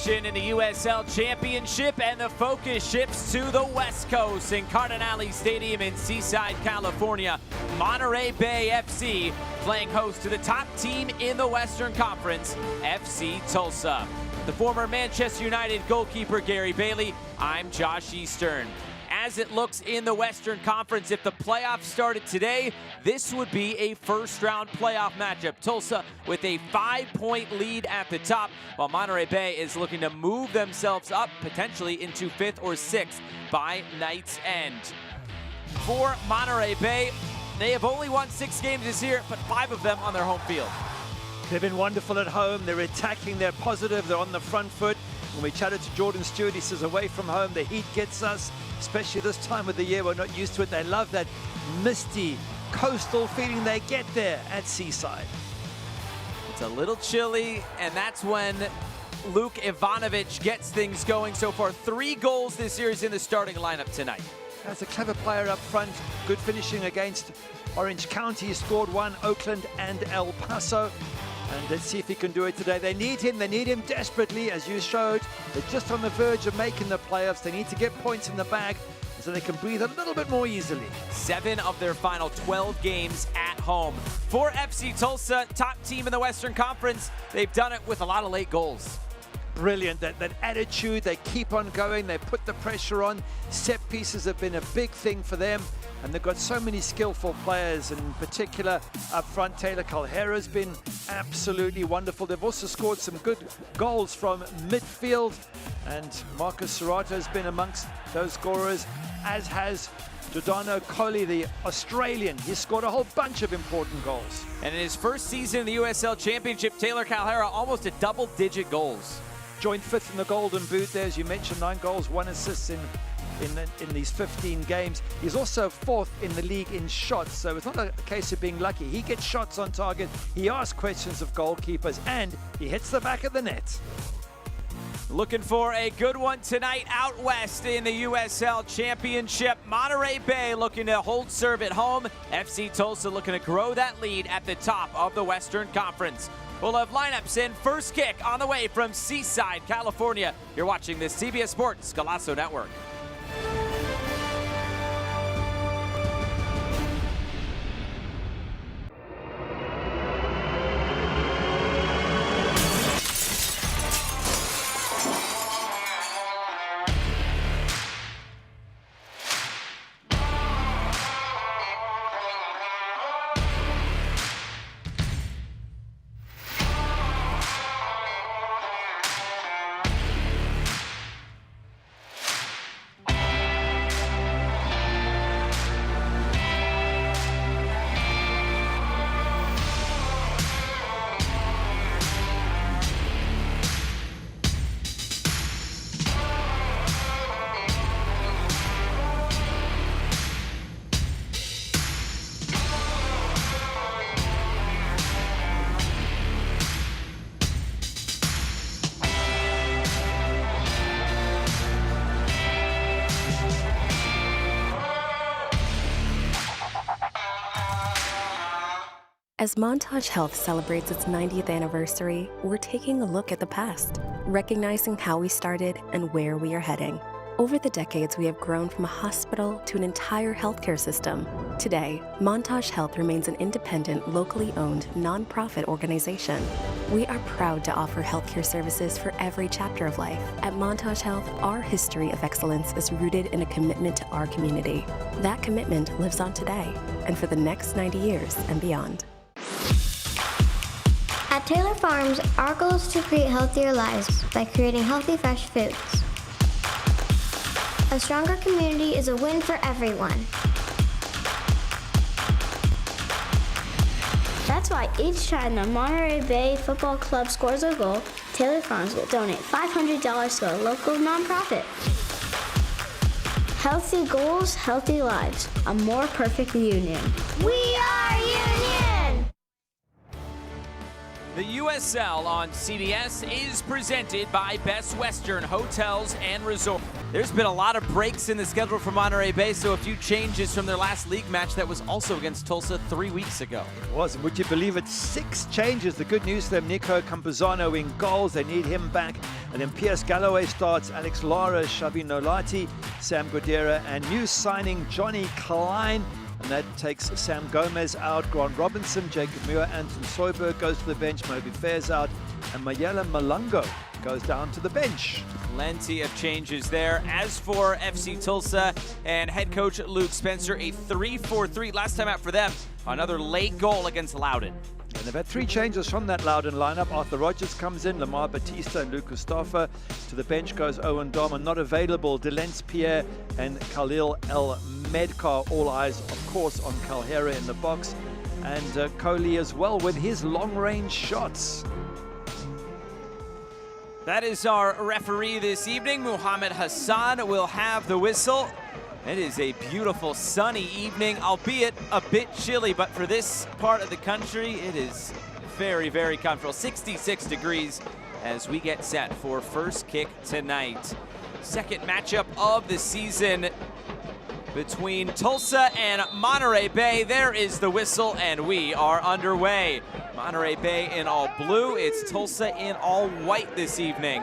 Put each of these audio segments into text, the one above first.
action in the USL Championship, and the focus shifts to the West Coast in Cardinale Stadium in Seaside, California. Monterey Bay FC playing host to the top team in the Western Conference, FC Tulsa. The former Manchester United goalkeeper Gary Bailey, I'm Josh Eastern. As it looks in the Western Conference, if the playoffs started today, this would be a first-round playoff matchup. Tulsa with a 5-point lead at the top, while Monterey Bay is looking to move themselves up potentially into 5th or 6th by night's end. For Monterey Bay, they have only won 6 games this year, but 5 of them on their home field. They've been wonderful at home. They're attacking, they're positive, they're on the front foot. When we chatted to Jordan Stewart, he says away from home, the heat gets us, especially this time of the year. We're not used to it. They love that misty, coastal feeling they get there at Seaside. It's a little chilly, and that's when Luke Ivanovic gets things going. So far, 3 goals this series in the starting lineup tonight. That's a clever player up front. Good finishing against Orange County. He scored 1, Oakland and El Paso. And let's see if he can do it today. They need him desperately, as you showed. They're just on the verge of making the playoffs. They need to get points in the bag so they can breathe a little bit more easily. 7 of their final 12 games at home. For FC Tulsa, top team in the Western Conference, they've done it with a lot of late goals. Brilliant, that attitude, they keep on going, they put the pressure on. Set pieces have been a big thing for them, and they've got so many skillful players, and in particular up front, Taylor Calhera's been absolutely wonderful. They've also scored some good goals from midfield, and Marcus Serrato's been amongst those scorers, as has Giordano Coley, the Australian. He's scored a whole bunch of important goals. And in his first season in the USL Championship, Taylor Calhera almost at double-digit goals. Joined 5th in the Golden Boot there, as you mentioned, 9 goals, 1 assist in these 15 games. He's also 4th in the league in shots, so it's not a case of being lucky. He gets shots on target, he asks questions of goalkeepers, and he hits the back of the net. Looking for a good one tonight out west in the USL Championship. Monterey Bay looking to hold serve at home. FC Tulsa looking to grow that lead at the top of the Western Conference. We'll have lineups in first kick on the way from Seaside, California. You're watching the CBS Sports Golazo Network. As Montage Health celebrates its 90th anniversary, we're taking a look at the past, recognizing how we started and where we are heading. Over the decades, we have grown from a hospital to an entire healthcare system. Today, Montage Health remains an independent, locally owned, nonprofit organization. We are proud to offer healthcare services for every chapter of life. At Montage Health, our history of excellence is rooted in a commitment to our community. That commitment lives on today and for the next 90 years and beyond. At Taylor Farms, our goal is to create healthier lives by creating healthy, fresh foods. A stronger community is a win for everyone. That's why each time the Monterey Bay Football Club scores a goal, Taylor Farms will donate $500 to a local nonprofit. Healthy goals, healthy lives. A more perfect union. We are Union! The USL on CBS is presented by Best Western Hotels and Resorts. There's been a lot of breaks in the schedule for Monterey Bay, so a few changes from their last league match that was also against Tulsa 3 weeks ago. It was, would you believe it, 6 changes. The good news for them, Nico Campuzano in goals, they need him back. And then Pierce Galloway starts, Alex Lara, Xavi Nolati, Sam Godera, and new signing Johnny Klein. And that takes Sam Gomez out, Grant Robinson, Jacob Muir, Anton Soyberg goes to the bench, Moby Fair's out, and Mayela Malungo goes down to the bench. Plenty of changes there. As for FC Tulsa and head coach Luke Spencer, a 3-4-3 last time out for them. Another late goal against Loudon. And they've had 3 changes from that Loudon lineup. Arthur Rogers comes in, Lamar Batista and Luke Mustafa. To the bench goes Owen Dom, and not available, Delence Pierre and Khalil El Medkar. All eyes, of course, on Calhera in the box. And Coley as well with his long-range shots. That is our referee this evening. Muhammad Hassan will have the whistle. It is a beautiful sunny evening, albeit a bit chilly, but for this part of the country, it is very, very comfortable. 66 degrees as we get set for first kick tonight. Second matchup of the season between Tulsa and Monterey Bay. There is the whistle, and we are underway. Monterey Bay in all blue. It's Tulsa in all white this evening.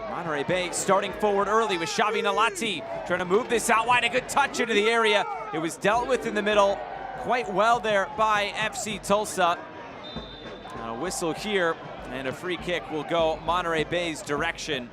Monterey Bay starting forward early with Xavi Nolati trying to move this out wide. A good touch into the area. It was dealt with in the middle quite well there by FC Tulsa. Now a whistle here, and a free kick will go Monterey Bay's direction.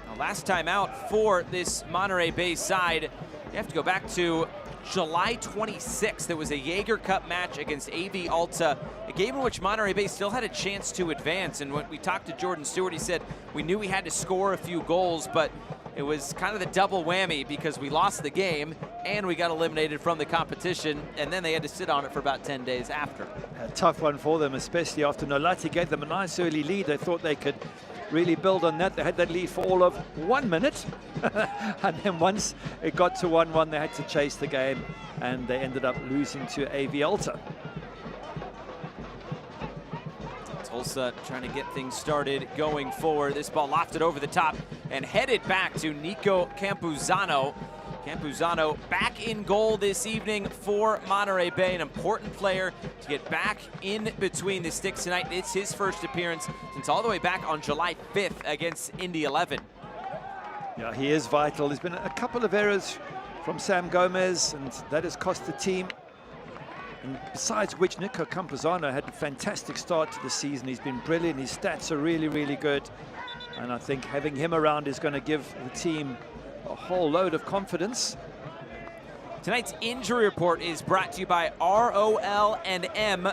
Now last time out for this Monterey Bay side, you have to go back to July 26th. It was a Jaeger Cup match against AV Alta, a game in which Monterey Bay still had a chance to advance. And when we talked to Jordan Stewart, he said we knew we had to score a few goals, but it was kind of the double whammy because we lost the game and we got eliminated from the competition, and then they had to sit on it for about 10 days after. A tough one for them, especially after Nolati gave them a nice early lead. They thought they could really build on that. They had that lead for all of 1 minute. And then once it got to 1-1, they had to chase the game, and they ended up losing to AV Alta. Tulsa trying to get things started going forward. This ball lofted over the top and headed back to Nico Campuzano. Campuzano back in goal this evening for Monterey Bay, an important player to get back in between the sticks tonight. It's his first appearance since all the way back on July 5th against Indy 11. Yeah, he is vital. There's been a couple of errors from Sam Gomez, and that has cost the team. And besides which, Nico Campuzano had a fantastic start to the season. He's been brilliant. His stats are really, really good. And I think having him around is going to give the team a whole load of confidence. Tonight's injury report is brought to you by ROL&M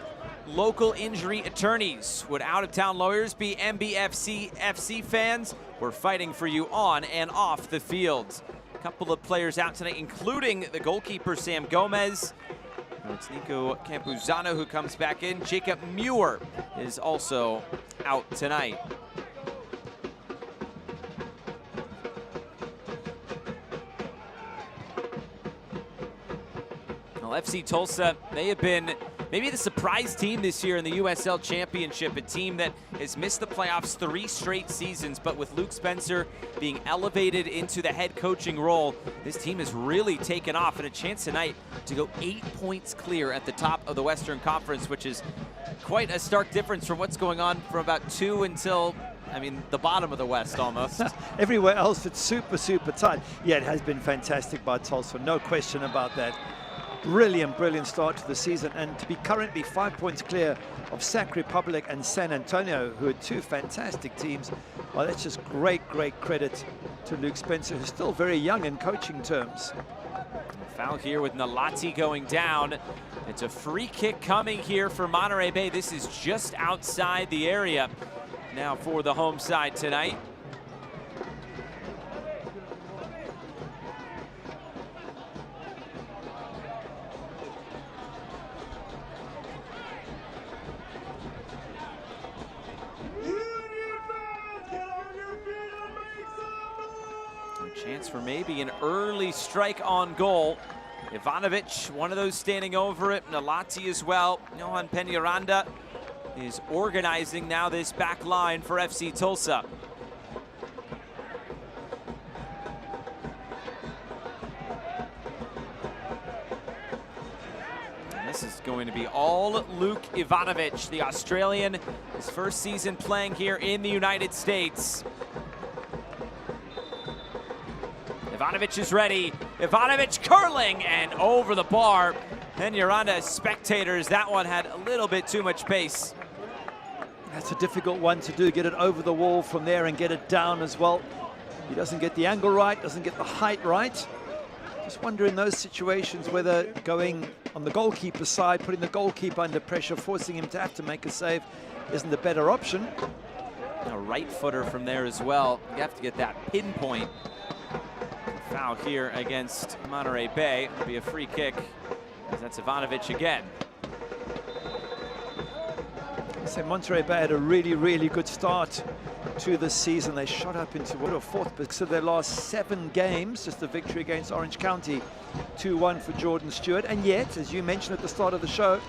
Local Injury Attorneys. Would out-of-town lawyers be MBFC FC fans? We're fighting for you on and off the field. A couple of players out tonight, including the goalkeeper Sam Gomez. It's Nico Campuzano who comes back in. Jacob Muir is also out tonight. Well, FC Tulsa, they have been maybe the surprise team this year in the USL Championship, a team that has missed the playoffs 3 straight seasons, but with Luke Spencer being elevated into the head coaching role, this team has really taken off, and a chance tonight to go 8 points clear at the top of the Western Conference, which is quite a stark difference from what's going on from about 2 until, I mean, the bottom of the West almost. Everywhere else, it's super, super tight. Yeah, it has been fantastic by Tulsa, no question about that. Brilliant, brilliant start to the season, and to be currently 5 points clear of Sac Republic and San Antonio, who are 2 fantastic teams. Well, that's just great, great credit to Luke Spencer, who's still very young in coaching terms. Foul here with Nolati going down. It's a free kick coming here for Monterey Bay. This is just outside the area now for the home side tonight. Chance for maybe an early strike on goal. Ivanovic, one of those standing over it. Nolati as well. Johan Peñaranda is organizing now this back line for FC Tulsa. This is going to be all Luke Ivanovic, the Australian, his first season playing here in the United States. Ivanovic is ready. Ivanovic curling and over the bar. And you're on to spectators. That one had a little bit too much pace. That's a difficult one to do, get it over the wall from there and get it down as well. He doesn't get the angle right, doesn't get the height right. Just wonder in those situations whether going on the goalkeeper's side, putting the goalkeeper under pressure, forcing him to have to make a save, isn't the better option. A right footer from there as well. You have to get that pinpoint. Foul here against Monterey Bay. It'll be a free kick, as that's Ivanovic again. I say Monterey Bay had a really good start to this season. They shot up into fourth because of their last 7 games, just a victory against Orange County, 2-1 for Jordan Stewart. And yet, as you mentioned at the start of the show,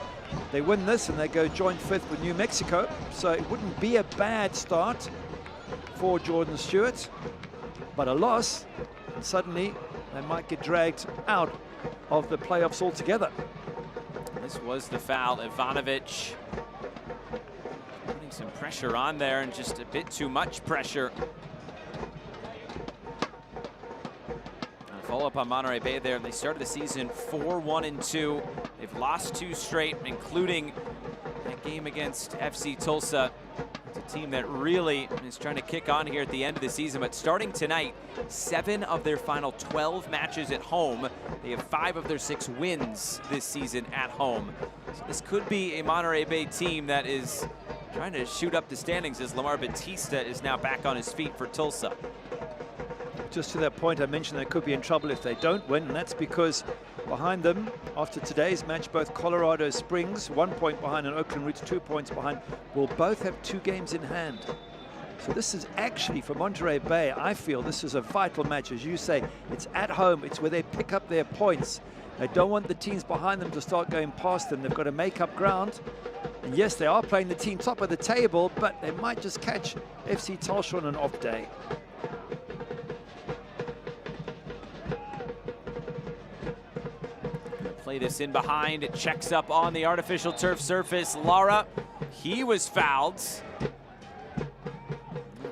they win this and they go joint 5th with New Mexico. So it wouldn't be a bad start for Jordan Stewart, but a loss, and suddenly they might get dragged out of the playoffs altogether. This was the foul. Ivanovic putting some pressure on there, and just a bit too much pressure. Follow up on Monterey Bay there. They started the season 4-1-2. They've lost 2 straight, including that game against FC Tulsa. It's a team that really is trying to kick on here at the end of the season, but starting tonight, 7 of their final 12 matches at home. They have 5 of their 6 wins this season at home. So this could be a Monterey Bay team that is trying to shoot up the standings, as Lamar Batista is now back on his feet for Tulsa. Just to that point, I mentioned they could be in trouble if they don't win, and that's because behind them, after today's match, both Colorado Springs, 1 point behind, and Oakland Roots, 2 points behind, will both have 2 games in hand. So this is actually, for Monterey Bay, I feel this is a vital match. As you say, it's at home, it's where they pick up their points. They don't want the teams behind them to start going past them. They've got to make up ground. And yes, they are playing the team top of the table, but they might just catch FC Tulsa on an off day. Play this in behind. It checks up on the artificial turf surface. Lara, he was fouled.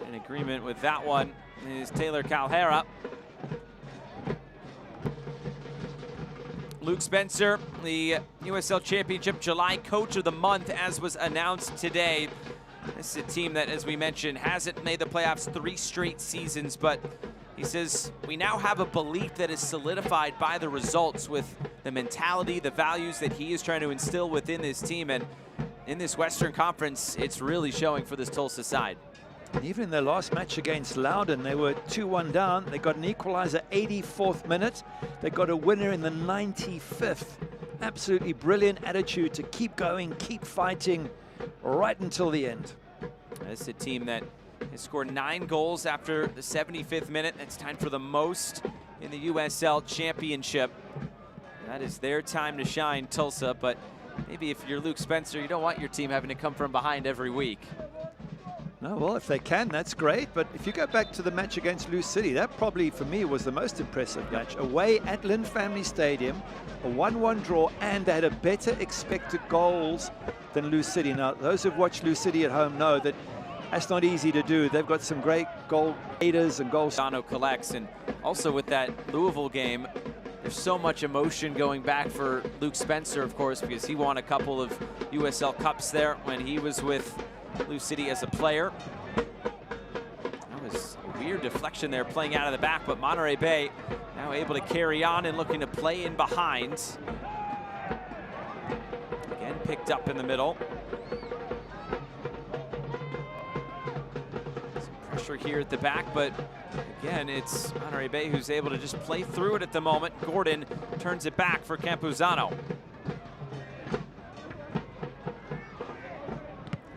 In agreement with that one is Taylor Calhera. Luke Spencer, the USL Championship July Coach of the Month, as was announced today. This is a team that, as we mentioned, hasn't made the playoffs 3 straight seasons, but he says, we now have a belief that is solidified by the results with the mentality, the values that he is trying to instill within this team. And in this Western Conference, it's really showing for this Tulsa side. Even in their last match against Loudon, they were 2-1 down. They got an equalizer 84th minute. They got a winner in the 95th. Absolutely brilliant attitude to keep going, keep fighting right until the end. It's a team that has scored 9 goals after the 75th minute. That's tied for the most in the USL Championship. That is their time to shine, Tulsa, but maybe if you're Luke Spencer, you don't want your team having to come from behind every week. No, well, if they can, that's great. But if you go back to the match against Lou City, that probably, for me, was the most impressive match. Away at Lynn Family Stadium, a 1-1 draw, and they had a better expected goals than Lou City. Now, those who've watched Lou City at home know that that's not easy to do. They've got some great goal aiders and goals. Dono collects, and also with that Louisville game, there's so much emotion going back for Luke Spencer, of course, because he won a couple of USL Cups there when he was with Lou City as a player. That was a weird deflection there, playing out of the back, but Monterey Bay now able to carry on and looking to play in behind. Again, picked up in the middle. Some pressure here at the back, but again, it's Monterey Bay who's able to just play through it at the moment. Gordon turns it back for Campuzano.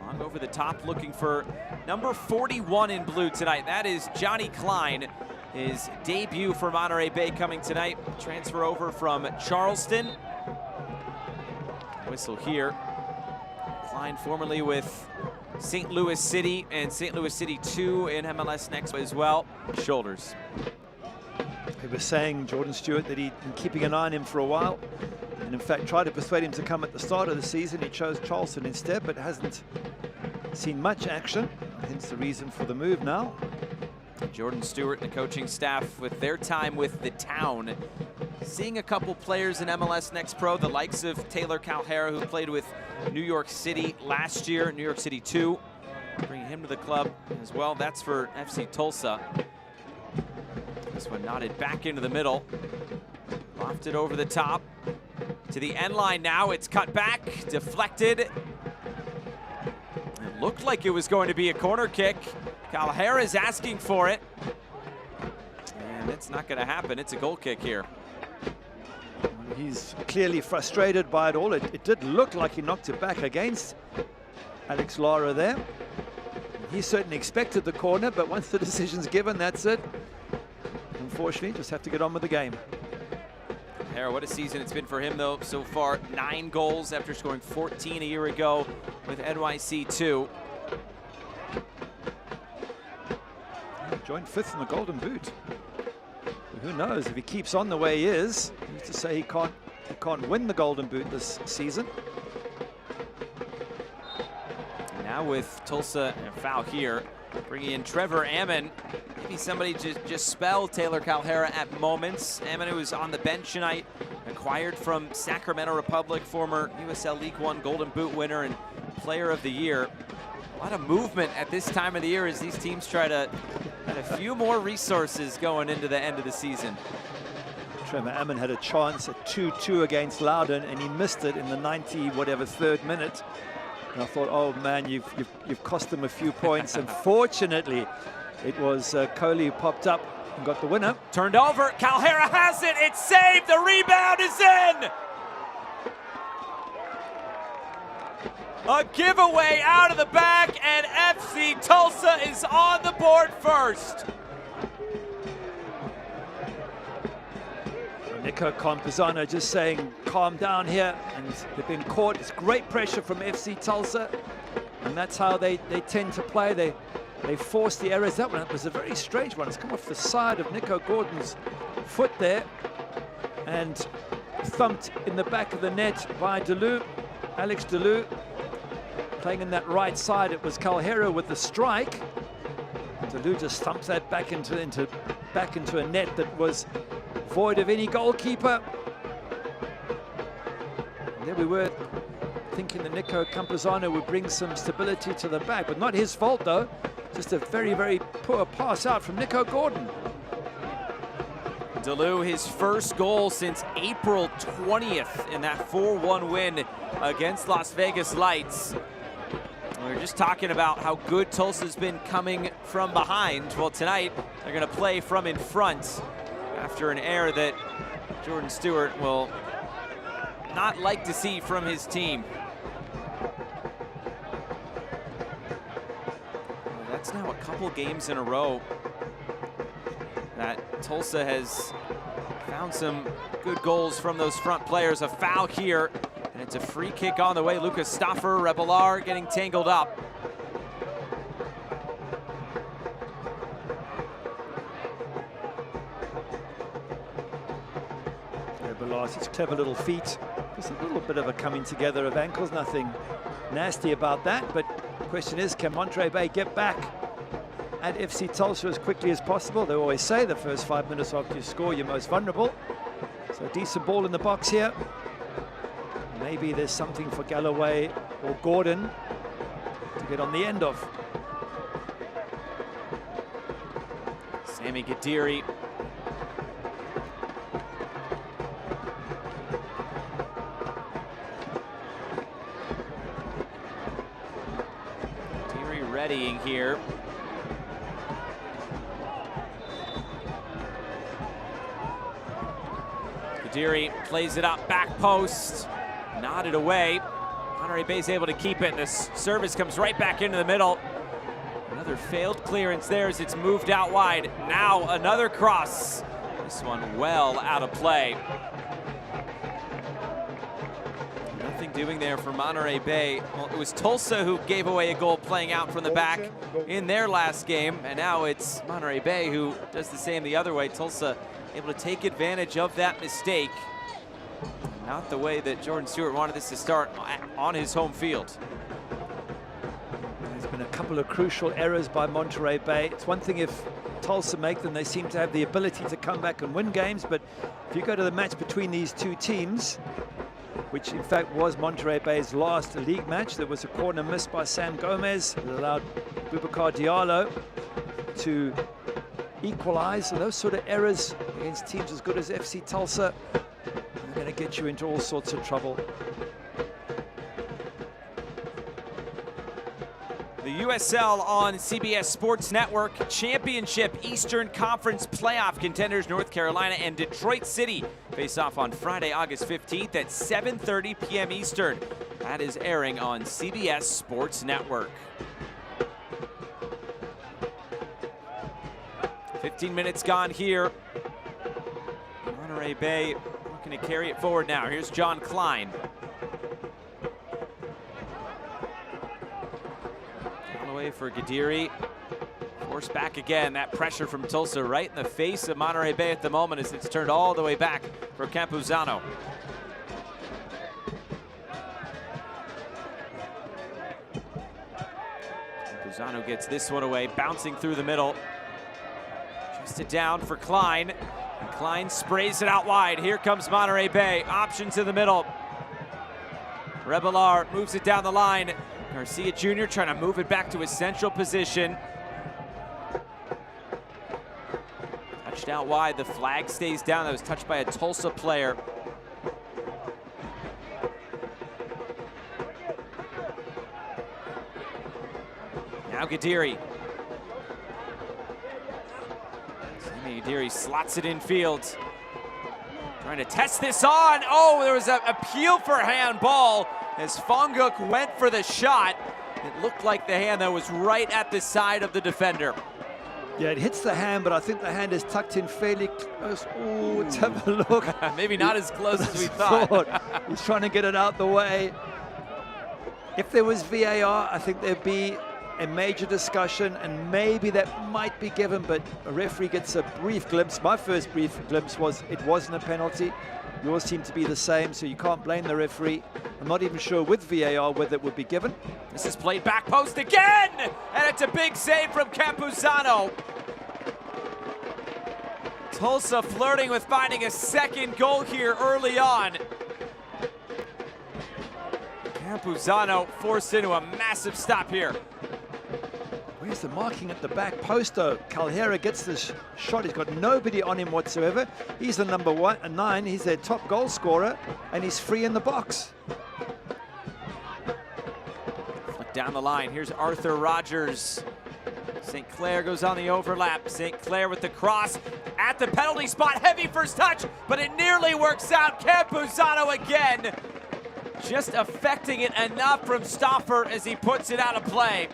Long over the top, looking for number 41 in blue tonight. That is Johnny Klein. His debut for Monterey Bay coming tonight. Transfer over from Charleston. Whistle here. Klein formerly with St. Louis City and St. Louis City 2 in MLS Next as well. Shoulders. He was saying, Jordan Stewart, that he'd been keeping an eye on him for a while, and in fact tried to persuade him to come at the start of the season. He chose Charleston instead, but hasn't seen much action, hence the reason for the move now. Jordan Stewart and the coaching staff with their time with the Town, seeing a couple players in MLS Next Pro, the likes of Taylor Calhera, who played with New York City last year, New York City 2, bringing him to the club as well. That's for FC Tulsa. This one knotted back into the middle, lofted over the top to the end line. Now it's cut back, deflected. It looked like it was going to be a corner kick. Calhera is asking for it, and it's not going to happen. It's a goal kick here. He's clearly frustrated by it all. It did look like he knocked it back against Alex Lara there. He certainly expected the corner, but once the decision's given, that's it. Unfortunately, just have to get on with the game. Calhera, what a season it's been for him, though, so far. 9 goals after scoring 14 a year ago with NYC 2. Joined 5th in the Golden Boot. Who knows, if he keeps on the way he is, who's to say he can't win the Golden Boot this season. Now with Tulsa, a foul here, bringing in Trevor Ammon. Maybe somebody just spell Taylor Calhera at moments. Ammon, who was on the bench tonight, acquired from Sacramento Republic, former USL League One Golden Boot winner and Player of the Year. A lot of movement at this time of the year as these teams try to add a few more resources going into the end of the season. Trevor Ammon had a chance at 2-2 against Loudon, and he missed it in the 3rd minute. And I thought, oh man, you've cost them a few points. And fortunately, it was Coley who popped up and got the winner. Turned over, Calhera has it, it's saved, the rebound is in! A giveaway out of the back, and FC Tulsa is on the board first. Nico Campuzano just saying, calm down here, and they've been caught. It's great pressure from FC Tulsa, and that's how they tend to play. They force the errors. That one was a very strange one. It's come off the side of Nico Gordon's foot there, and thumped in the back of the net by Deleu, Alex Deleu. Playing in that right side, it was Calhera with the strike. Deleu just thumps that back into a net that was void of any goalkeeper. And there we were thinking that Nico Campuzano would bring some stability to the back, but not his fault though. Just a very, very poor pass out from Nico Gordon. Deleu, his first goal since April 20th in that 4-1 win against Las Vegas Lights. We were just talking about how good Tulsa's been coming from behind. Well, tonight they're going to play from in front after an error that Jordan Stewart will not like to see from his team. That's now a couple games in a row that Tulsa has found some good goals from those front players. A foul here, and it's a free kick on the way. Lucas Stoffer, Rebelar getting tangled up. Rebelar, such clever little feet. Just a little bit of a coming together of ankles, nothing nasty about that, but the question is, can Monterey Bay get back at FC Tulsa as quickly as possible? They always say the first 5 minutes after you score, you're most vulnerable. So a decent ball in the box here. Maybe there's something for Galloway or Gordon to get on the end of. Sammy Gadiri. Gadiri readying here. Gadiri plays it up, back post, nodded away. Monterey Bay's able to keep it, and this service comes right back into the middle. Another failed clearance there as it's moved out wide. Now another cross. This one well out of play. Nothing doing there for Monterey Bay? Well, it was Tulsa who gave away a goal playing out from the back in their last game, and now it's Monterey Bay who does the same the other way. Tulsa able to take advantage of that mistake. Not the way that Jordan Stewart wanted this to start on his home field. There's been a couple of crucial errors by Monterey Bay. It's one thing if Tulsa make them, they seem to have the ability to come back and win games, but if you go to the match between these two teams, which in fact was Monterey Bay's last league match, there was a corner missed by Sam Gomez that allowed Boubacar Diallo to equalize. And those sort of errors against teams as good as FC Tulsa are going to get you into all sorts of trouble. The USL on CBS Sports Network. Championship Eastern Conference playoff contenders North Carolina and Detroit City face off on Friday, August 15th at 7:30 p.m. Eastern. That is airing on CBS Sports Network. 15 minutes gone here. Monterey Bay looking to carry it forward now. Here's John Klein. Away for Gadiri. Forced back again. That pressure from Tulsa right in the face of Monterey Bay at the moment as it's turned all the way back for Campuzano. Campuzano gets this one away, bouncing through the middle. Just it down for Klein. And Klein sprays it out wide. Here comes Monterey Bay. Options in the middle. Rebelar moves it down the line. Garcia Jr. trying to move it back to his central position. Touched out wide, the flag stays down. That was touched by a Tulsa player. Now Gadiri. Sami Gadiri slots it in field. Trying to test this on. Oh, there was an appeal for handball as Fonguk went for the shot. It looked like the hand that was right at the side of the defender. Yeah, it hits the hand, but I think the hand is tucked in fairly close. Oh, let's have a look. Maybe not as close as we thought. He's trying to get it out the way. If there was VAR, I think there'd be a major discussion, and maybe that might be given, but a referee gets a brief glimpse. My first brief glimpse was it wasn't a penalty. Yours seem to be the same, so you can't blame the referee. I'm not even sure with VAR whether it would be given. This is played back post again, and it's a big save from Campuzano. Tulsa flirting with finding a second goal here early on. Campuzano forced into a massive stop here. Where's the marking at the back post, though? Calhera gets this shot. He's got nobody on him whatsoever. He's the number 9. He's their top goal scorer, and he's free in the box. Flick down the line. Here's Arthur Rogers. St. Clair goes on the overlap. St. Clair with the cross at the penalty spot. Heavy first touch, but it nearly works out. Campuzano again. Just affecting it enough from Stauffer as he puts it out of play.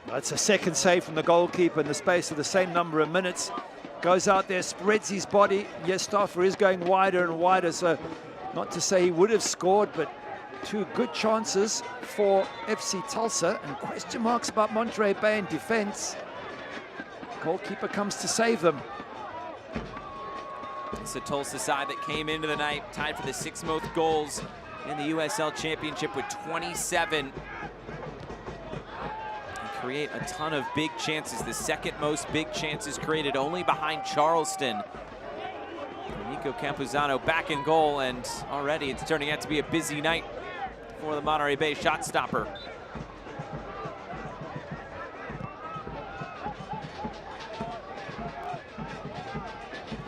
That's a second save from the goalkeeper in the space of the same number of minutes. Goes out there, spreads his body. Yes, Stauffer is going wider and wider, so not to say he would have scored, but two good chances for FC Tulsa, and question marks about Monterey Bay in defense. Goalkeeper comes to save them. It's a Tulsa side that came into the night tied for the 6th most goals in the USL Championship with 27. Create a ton of big chances, the 2nd most big chances created, only behind Charleston. Nico Campuzano back in goal, and already it's turning out to be a busy night for the Monterey Bay shot stopper.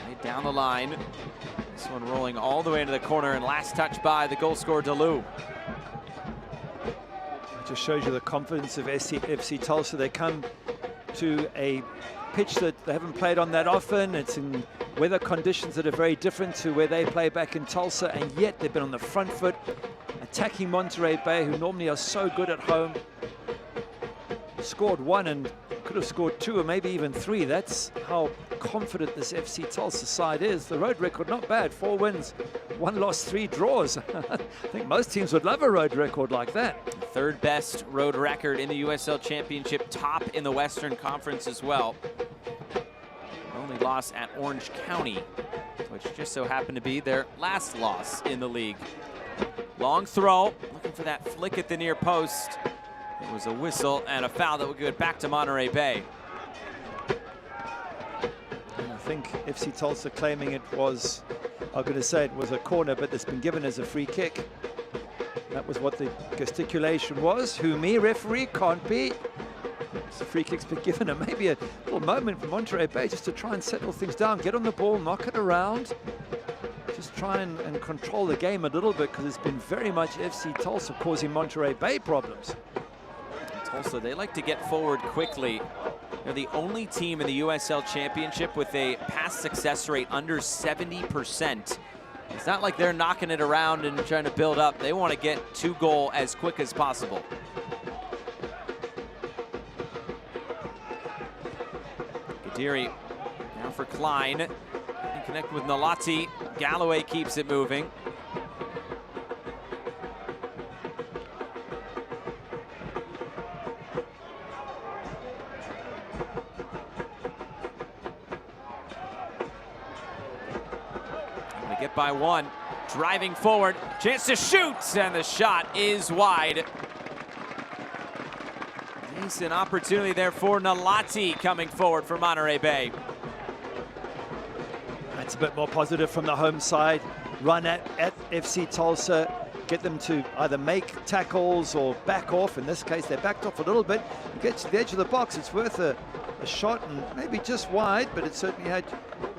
Right down the line. This one rolling all the way into the corner, and last touch by the goal scorer, DeLu. Just shows you the confidence of FC Tulsa. They come to a pitch that they haven't played on that often. It's in weather conditions that are very different to where they play back in Tulsa, and yet they've been on the front foot, attacking Monterey Bay, who normally are so good at home. Scored one and could have scored 2 or maybe even 3. That's how confident this FC Tulsa side is. The road record not bad, 4 wins, 1 loss, 3 draws. I think most teams would love a road record like that. Third best road record in the USL Championship, top in the Western Conference as well. Only loss at Orange County, which just so happened to be their last loss in the league. Long throw, looking for that flick at the near post. It was a whistle and a foul that would go back to Monterey Bay. And I think FC Tulsa claiming it was, I'm going to say it was a corner, but it's been given as a free kick. That was what the gesticulation was. Who me, referee, can't be. The free kick's been given, and maybe a little moment for Monterey Bay just to try and settle things down, get on the ball, knock it around. Just try and control the game a little bit, because it's been very much FC Tulsa causing Monterey Bay problems. Tulsa, they like to get forward quickly. They're the only team in the USL Championship with a pass success rate under 70%. It's not like they're knocking it around and trying to build up. They want to get to goal as quick as possible. Gadiri now for Klein. Can connect with Nalati. Galloway keeps it moving. Gonna get by 1. Driving forward. Chance to shoot, and the shot is wide. Decent opportunity there for Nalati coming forward for Monterey Bay. That's a bit more positive from the home side. Run at FC Tulsa, get them to either make tackles or back off. In this case, they backed off a little bit. You get to the edge of the box, it's worth a shot, and maybe just wide, but it certainly had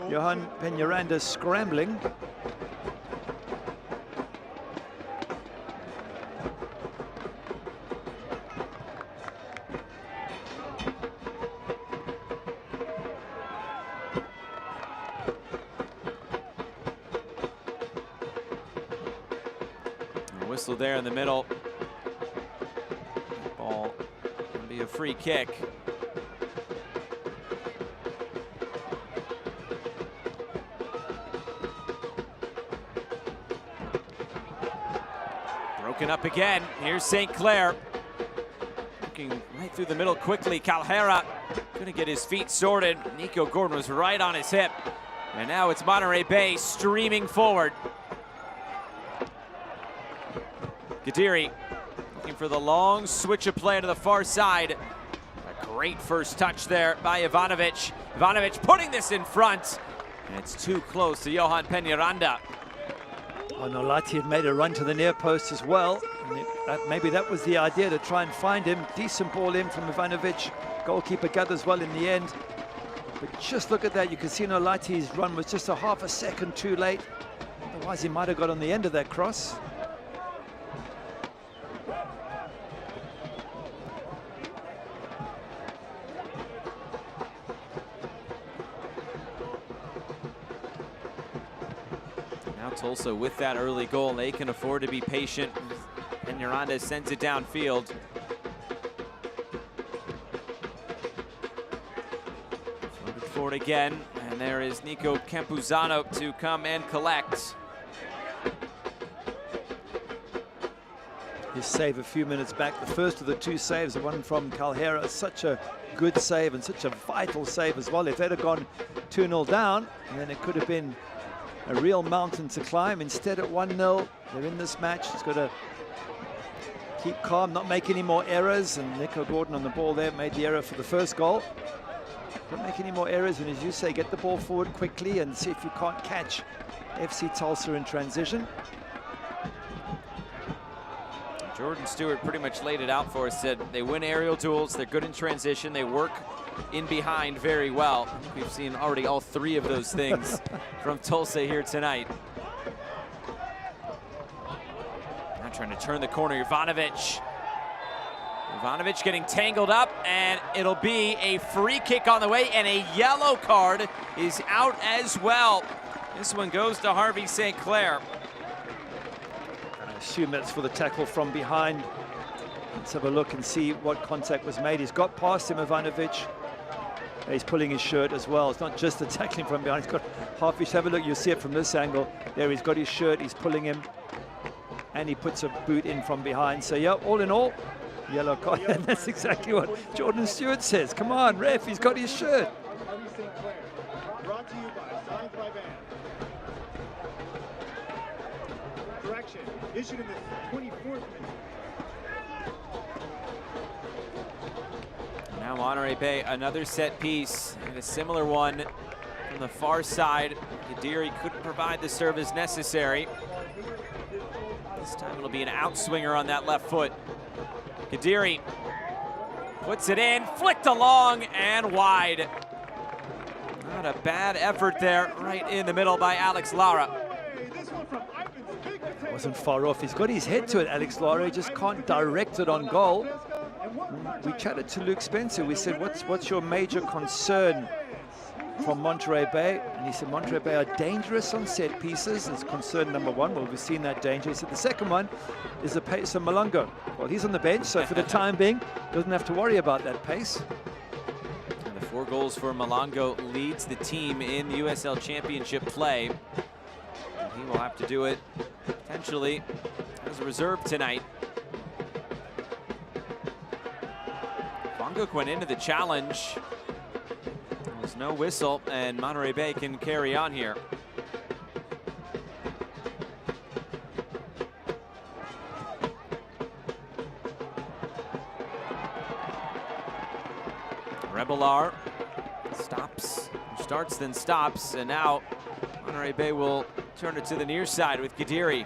Johan Peñaranda scrambling. Whistle there in the middle. Ball will be a free kick. Broken up again. Here's St. Clair. Looking right through the middle quickly. Calhera couldn't get his feet sorted. Nico Gordon was right on his hip. And now it's Monterey Bay streaming forward. Gadiri looking for the long switch of play to the far side. A great first touch there by Ivanovic. Ivanovic putting this in front, and it's too close to Johan Peñaranda. Well, Nolati had made a run to the near post as well. And maybe that was the idea, to try and find him. Decent ball in from Ivanovic. Goalkeeper gathers well in the end. But just look at that. You can see Nolati's run was just a half a second too late. Otherwise, he might have got on the end of that cross. Tulsa with that early goal, they can afford to be patient. Peñaranda sends it downfield. Floated forward again, and there is Nico Campuzano to come and collect. His save a few minutes back, the first of the 2 saves, the one from Calhera, such a good save and such a vital save as well. If they'd have gone 2-0 down, then it could have been a real mountain to climb. Instead at 1-0, they're in this match. It's got to keep calm, not make any more errors. And Nico Gordon on the ball there made the error for the first goal. Don't make any more errors, and as you say, get the ball forward quickly and see if you can't catch FC Tulsa in transition. Jordan Stewart pretty much laid it out for us, said they win aerial duels, they're good in transition, they work in behind very well. We've seen already all 3 of those things from Tulsa here tonight. Now trying to turn the corner, Ivanovic. Ivanovic getting tangled up, and it'll be a free kick on the way, and a yellow card is out as well. This one goes to Harvey St. Clair. I assume that's for the tackle from behind. Let's have a look and see what contact was made. He's got past him, Ivanovic. He's pulling his shirt as well. It's not just the tackling from behind. He's got half his. Have a look. You'll see it from this angle. There, he's got his shirt. He's pulling him. And he puts a boot in from behind. So, yeah, all in all, yellow card. And that's exactly what Jordan Stewart says. Come on, ref. He's got his shirt. Brought to you by Signs by Band. Correction issued in the 24th minute. Now Monterey Bay, another set piece, and a similar one from the far side. Kadiri couldn't provide the service necessary. This time it'll be an outswinger on that left foot. Kadiri puts it in, flicked along and wide. Not a bad effort there, right in the middle by Alex Lara. Wasn't far off. He's got his head to it, Alex Lara. He just can't direct it on goal. We chatted to Luke Spencer. We said, what's your major concern from Monterey Bay? And he said, Monterey Bay are dangerous on set pieces. It's concern number one. Well, we've seen that danger. He said the second one is the pace of Malongo. Well, he's on the bench, so for the time being, doesn't have to worry about that pace. And the 4 goals for Malongo leads the team in USL Championship play. And he will have to do it potentially as a reserve tonight. Bongok went into the challenge. There's no whistle, and Monterey Bay can carry on here. Rebelar stops, starts, then stops, and now Monterey Bay will turn it to the near side with Kadiri.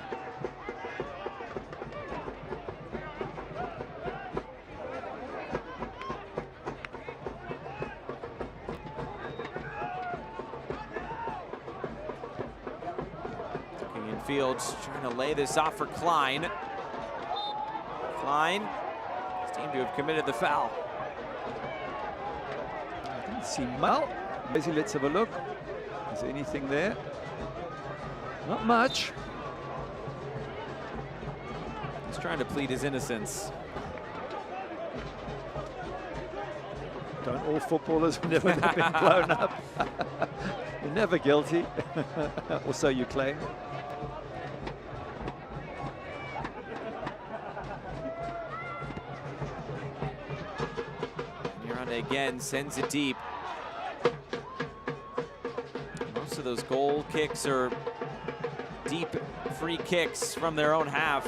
Fields trying to lay this off for Klein. Klein seemed to have committed the foul. I didn't see Mal. Let's have a look. Is there anything there? Not much. He's trying to plead his innocence. Don't all footballers, whenever they've been blown up, you're never guilty. Or so you claim. Again, sends it deep. Most of those goal kicks are deep free kicks from their own half.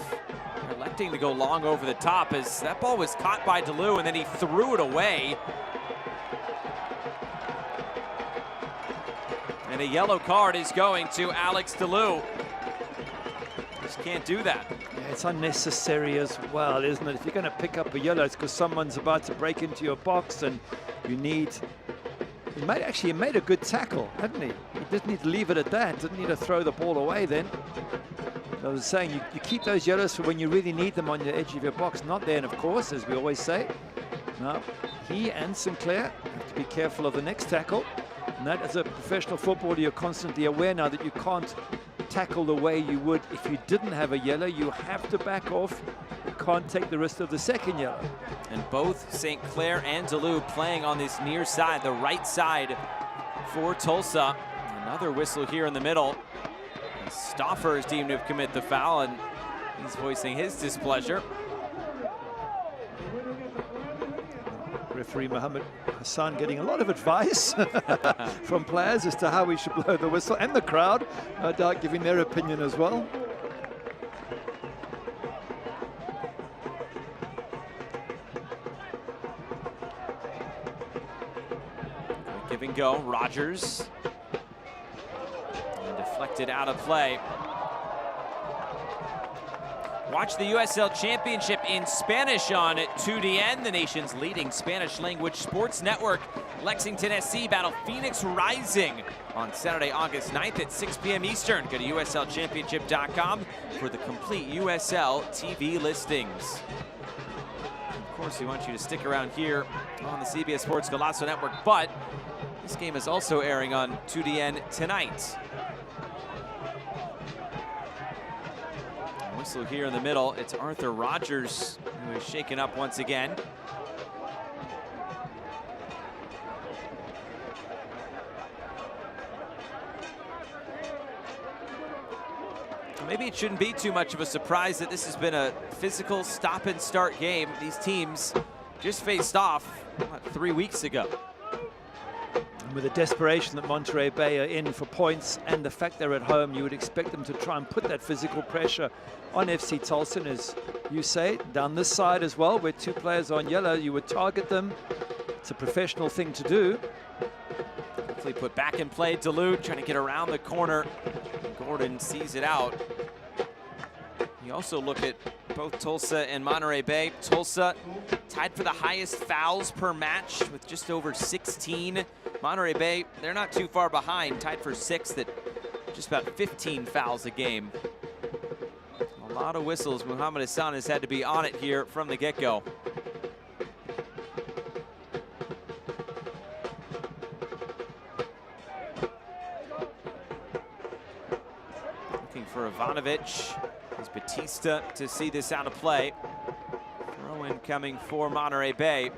They're electing to go long over the top as that ball was caught by DeLu and then he threw it away. And a yellow card is going to Alex DeLu. Just can't do that. Yeah, it's unnecessary as well, isn't it? If you're going to pick up a yellow, it's because someone's about to break into your box and you need... He made a good tackle, hadn't he? He didn't need to leave it at that. Didn't need to throw the ball away then. I was saying, you keep those yellows for when you really need them on the edge of your box. Not then, of course, as we always say. No, he and Sinclair have to be careful of the next tackle. And that, as a professional footballer, you're constantly aware now that you can't tackle the way you would if you didn't have a yellow. You have to back off. You can't take the risk of the second yellow. And both St. Clair and DeLu playing on this near side, the right side for Tulsa. Another whistle here in the middle. And Stauffer is deemed to have committed the foul, and he's voicing his displeasure. Referee Mohammed Hassan getting a lot of advice from players as to how we should blow the whistle, and the crowd, no doubt, giving their opinion as well. Give and go, Rogers. And deflected out of play. Watch the USL Championship in Spanish on 2DN, the nation's leading Spanish language sports network. Lexington SC battle Phoenix Rising on Saturday, August 9th at 6 p.m. Eastern. Go to USLChampionship.com for the complete USL TV listings. Of course, we want you to stick around here on the CBS Sports Golazo Network, but this game is also airing on 2DN tonight. Whistle here in the middle. It's Arthur Rogers who is shaken up once again. Maybe it shouldn't be too much of a surprise that this has been a physical stop and start game. These teams just faced off, what, 3 weeks ago. And with the desperation that Monterey Bay are in for points and the fact they're at home, you would expect them to try and put that physical pressure on FC Tulsa. And as you say, down this side as well, where 2 players are on yellow, you would target them. It's a professional thing to do. Quickly put back in play, Duluth trying to get around the corner. Gordon sees it out. You also look at both Tulsa and Monterey Bay. Tulsa tied for the highest fouls per match with just over 16. Monterey Bay, they're not too far behind, tied for 6th at just about 15 fouls a game. A lot of whistles. Muhammad Hassan has had to be on it here from the get-go. Looking for Ivanovic. Is Batista to see this out of play. Throw-in coming for Monterey Bay.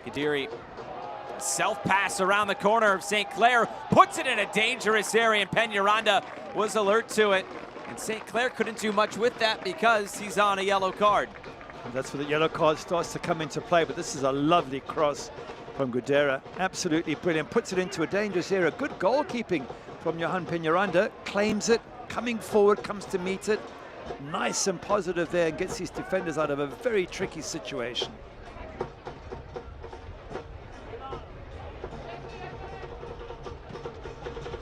Kadiri, self-pass around the corner of St. Clair, puts it in a dangerous area, and Peñaranda was alert to it. And St. Clair couldn't do much with that because he's on a yellow card. And that's where the yellow card starts to come into play, but this is a lovely cross from Gudera. Absolutely brilliant. Puts it into a dangerous area. Good goalkeeping from Johan Peñaranda. Claims it, coming forward, comes to meet it. Nice and positive there, and gets his defenders out of a very tricky situation.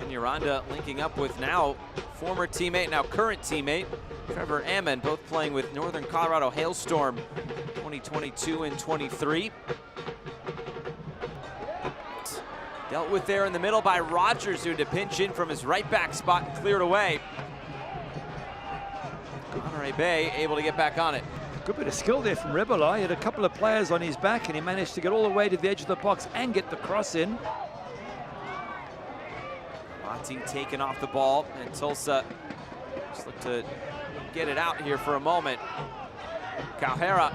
Peñaranda linking up with now former teammate, now current teammate, Trevor Ammon, both playing with Northern Colorado Hailstorm 2022 and 23. Dealt with there in the middle by Rogers, who had to pinch in from his right back spot and cleared away. Monterey Bay able to get back on it. Good bit of skill there from Rebela. He had a couple of players on his back and he managed to get all the way to the edge of the box and get the cross in. Lati taken off the ball, and Tulsa just look to get it out here for a moment. Calhera.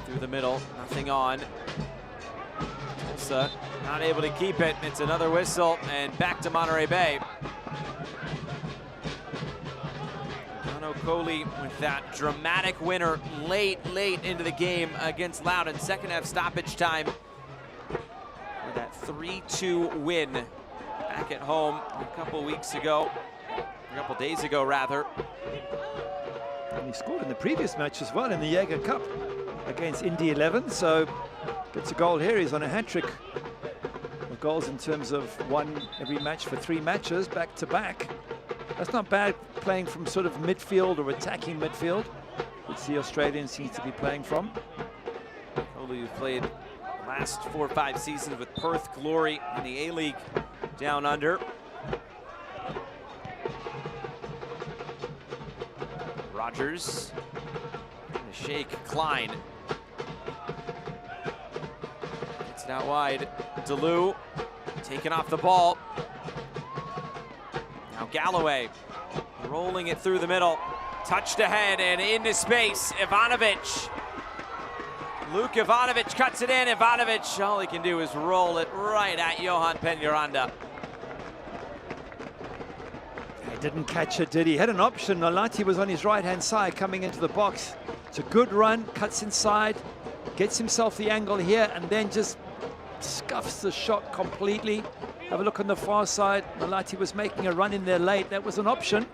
Through the middle, nothing on. Tulsa not able to keep it. It's another whistle, and back to Monterey Bay. Dono Coley with that dramatic winner late into the game against Loudoun. Second half stoppage time for that 3-2 win back at home a couple weeks ago, a couple days ago rather. And he scored in the previous match as well in the Jaeger Cup against Indy 11, so gets a goal here. He's on a hat-trick of goals in terms of one every match for 3 matches back to back. That's not bad playing from sort of midfield or attacking midfield, which the Australians seem to be playing from. Coley, who played the last 4 or 5 seasons with Perth Glory in the A-League down under. Rogers, gonna shake Klein. Gets it out wide. DeLu taking off the ball. Now Galloway rolling it through the middle. Touched ahead and into space. Ivanovic. Luke Ivanovic cuts it in. Ivanovic, all he can do is roll it right at Johan Peñaranda. He didn't catch it, did he? Had an option. Nolati was on his right-hand side coming into the box. It's a good run, cuts inside, gets himself the angle here, and then just scuffs the shot completely. Have a look on the far side. Nolati was making a run in there late. That was an option.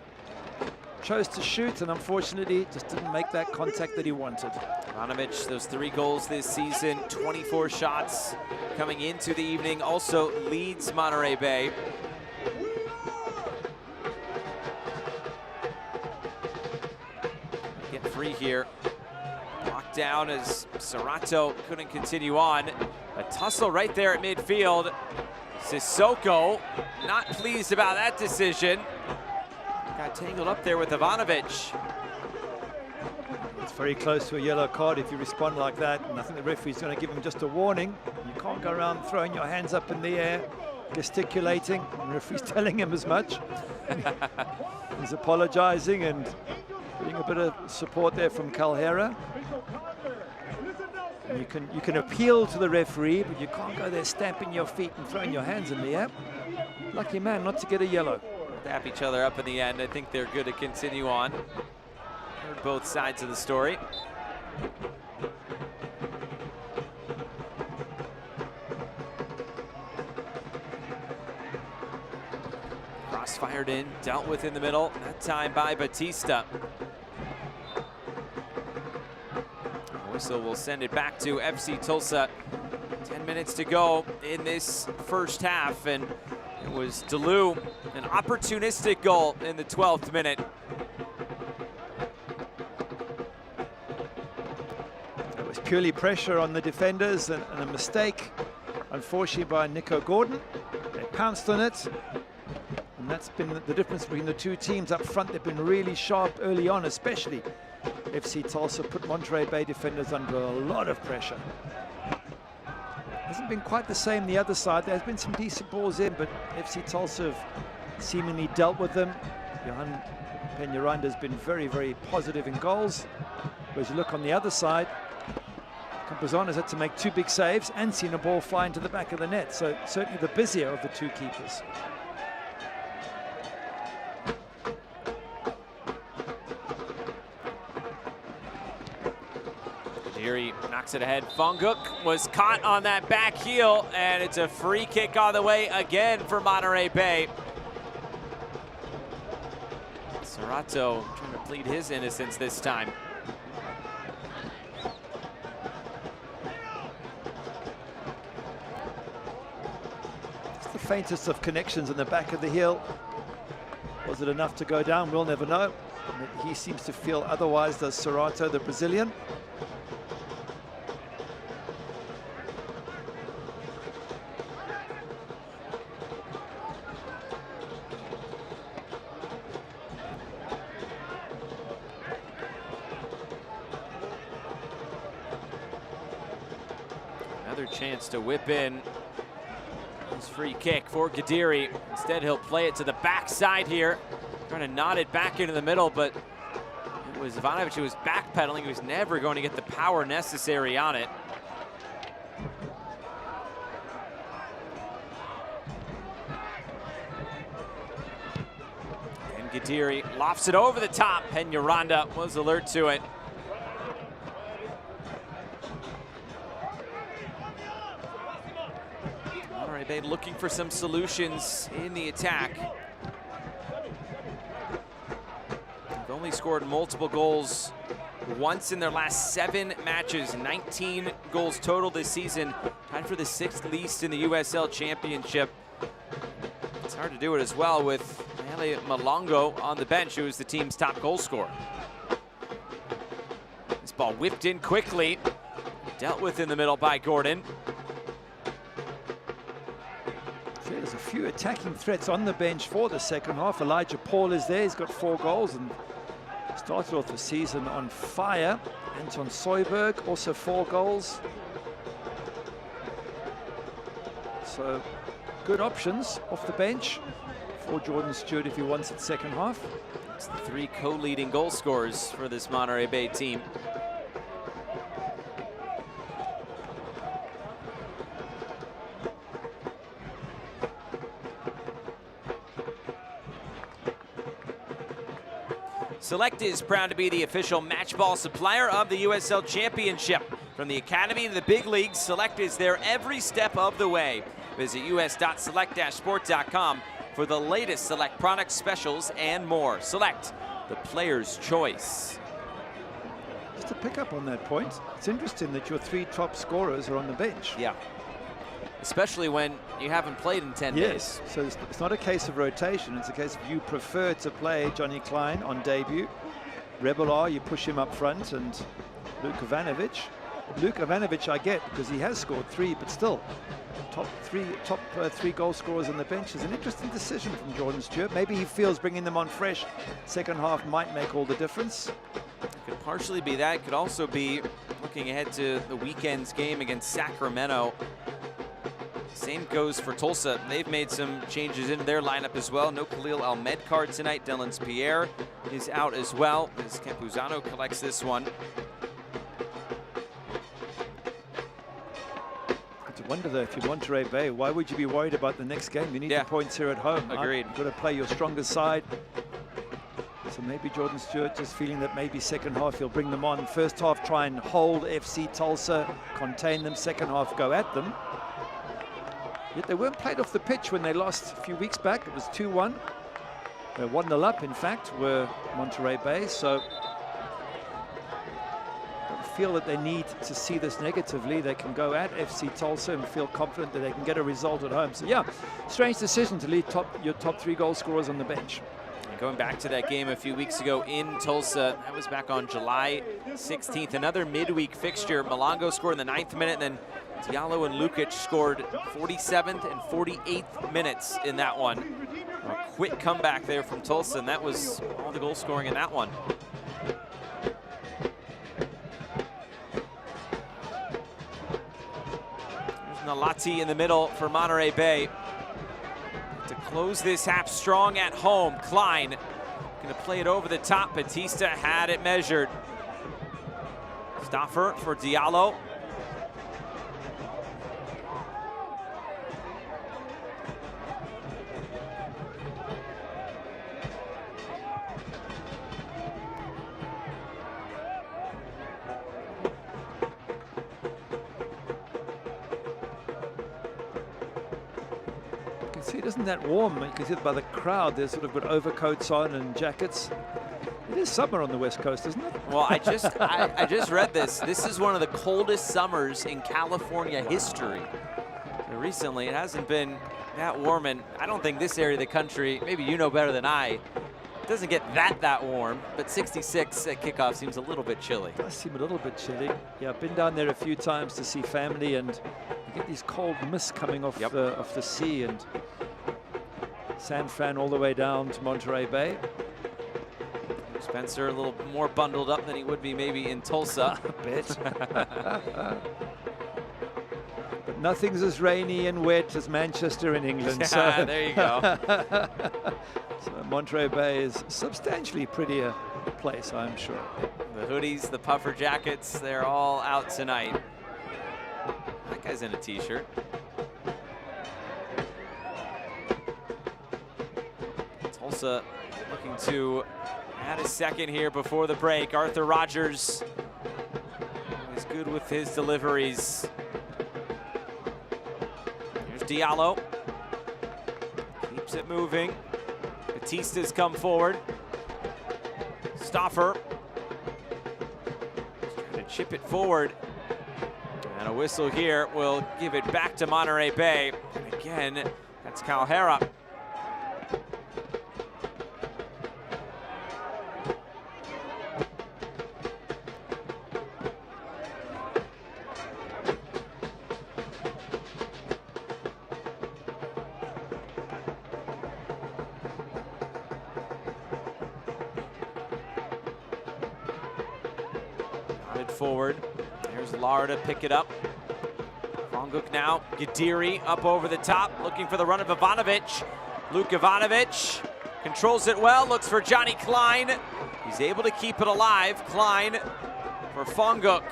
Chose to shoot, and unfortunately just didn't make that contact that he wanted. Ivanovic, those 3 goals this season, 24 shots coming into the evening, also leads Monterey Bay. Get free here. Locked down as Serato couldn't continue on. A tussle right there at midfield. Sissoko not pleased about that decision. Got tangled up there with Ivanovic. It's very close to a yellow card if you respond like that, and I think the referee's going to give him just a warning. You can't go around throwing your hands up in the air, gesticulating, and the referee's telling him as much. He's apologizing and getting a bit of support there from Calhera. And you can appeal to the referee, but you can't go there stamping your feet and throwing your hands in the air. Lucky man not to get a yellow. Dap each other up in the end. I think they're good to continue on. Heard both sides of the story. Cross-fired in, dealt with in the middle, that time by Batista. Whistle will send it back to FC Tulsa. 10 minutes to go in this first half, and it was Delu, an opportunistic goal in the 12th minute. It was purely pressure on the defenders and a mistake, unfortunately, by Nico Gordon. They pounced on it, and that's been the difference between the two teams up front. They've been really sharp early on, especially FC Tulsa put Monterey Bay defenders under a lot of pressure. Hasn't been quite the same the other side. There's been some decent balls in, but FC Tulsa have seemingly dealt with them. Johan Peñaranda has been very, very positive in goals. Whereas you look on the other side, Campazano's had to make two big saves and seen a ball fly into the back of the net. So certainly the busier of the two keepers. He knocks it ahead. Fonguk was caught on that back heel, and it's a free kick on the way again for Monterey Bay. Serato trying to plead his innocence this time. It's the faintest of connections in the back of the heel. Was it enough to go down? We'll never know. He seems to feel otherwise, does Serato, the Brazilian. Another chance to whip in his free kick for Gadiri. Instead, he'll play it to the backside here. Trying to knot it back into the middle, but it was Ivanovic who was backpedaling. He was never going to get the power necessary on it. And Gadiri lofts it over the top. Peñaranda was alert to it. Monterey Bay looking for some solutions in the attack. They've only scored multiple goals once in their last 7 matches. 19 goals total this season, tied for the 6th least in the USL Championship. It's hard to do it as well with Elliot Malongo on the bench, who is the team's top goal scorer. This ball whipped in quickly, dealt with in the middle by Gordon. There's a few attacking threats on the bench for the second half. Elijah Paul is there. He's got 4 goals and started off the season on fire. Anton Soyberg, also 4 goals. So good options off the bench for Jordan Stewart if he wants it second half. It's the 3 co-leading goal scorers for this Monterey Bay team. Select is proud to be the official match ball supplier of the USL Championship. From the Academy to the big leagues, Select is there every step of the way. Visit us.select-sport.com for the latest Select products, specials, and more. Select, the player's choice. Just to pick up on that point, it's interesting that your 3 top scorers are on the bench. Yeah, especially when you haven't played in 10 days. So it's not a case of rotation, it's a case of you prefer to play Johnny Klein on debut. Rebellar, you push him up front, and Luke Ivanovic I get because he has scored 3, but still top three goal scorers on the bench is an interesting decision from Jordan Stewart. Maybe he feels bringing them on fresh second half might make all the difference. Could partially be that. Could also be looking ahead to the weekend's game against Sacramento. Same goes for Tulsa. They've made some changes in their lineup as well. No Khalil Almedkar tonight. Dylan Pierre is out as well as Campuzano collects this one. I wonder though, if you're Monterey Bay, why would you be worried about the next game? You need the points here at home. Agreed. You've got to play your strongest side. So maybe Jordan Stewart just feeling that maybe second half he'll bring them on. First half try and hold FC Tulsa, contain them. Second half go at them. Yet they weren't played off the pitch when they lost a few weeks back. It was 2-1. They're 1-0 up, in fact, were Monterey Bay. So feel that they need to see this negatively. They can go at FC Tulsa and feel confident that they can get a result at home. So yeah, strange decision to leave your top 3 goal scorers on the bench. And going back to that game a few weeks ago in Tulsa, that was back on July 16th. Another midweek fixture. Malongo scored in the 9th minute, and then Diallo and Lukic scored 47th and 48th minutes in that one. A quick comeback there from Tulsa, and that was all the goal scoring in that one. Nalati in the middle for Monterey Bay. To close this half strong at home, Klein gonna play it over the top. Batista had it measured. Stoffer for Diallo. See, it isn't that warm. You can see it by the crowd. They've sort of got overcoats on and jackets. It is summer on the West Coast, isn't it? Well, I just read this. This is one of the coldest summers in California history. So recently, it hasn't been that warm, and I don't think this area of the country, maybe you know better than I, it doesn't get that warm, but 66 at kickoff seems a little bit chilly. It does seem a little bit chilly. Yeah, I've been down there a few times to see family, and you get these cold mists coming off the sea, and San Fran all the way down to Monterey Bay. Spencer a little more bundled up than he would be maybe in Tulsa. A bit. But nothing's as rainy and wet as Manchester in England. Yeah, so there you go. So Monterey Bay is substantially prettier place, I'm sure. The hoodies, the puffer jackets, they're all out tonight. That guy's in a t-shirt. Tulsa looking to add a second here before the break. Arthur Rogers is good with his deliveries. Here's Diallo. Keeps it moving. Batista's come forward. Stoffer. Trying to chip it forward. And a whistle here will give it back to Monterey Bay. And again, that's Calhera. Forward. There's Lara to pick it up. Fonguk now. Gadiri up over the top, looking for the run of Ivanovic. Luke Ivanovic controls it well, looks for Johnny Klein. He's able to keep it alive. Klein for Fonguk.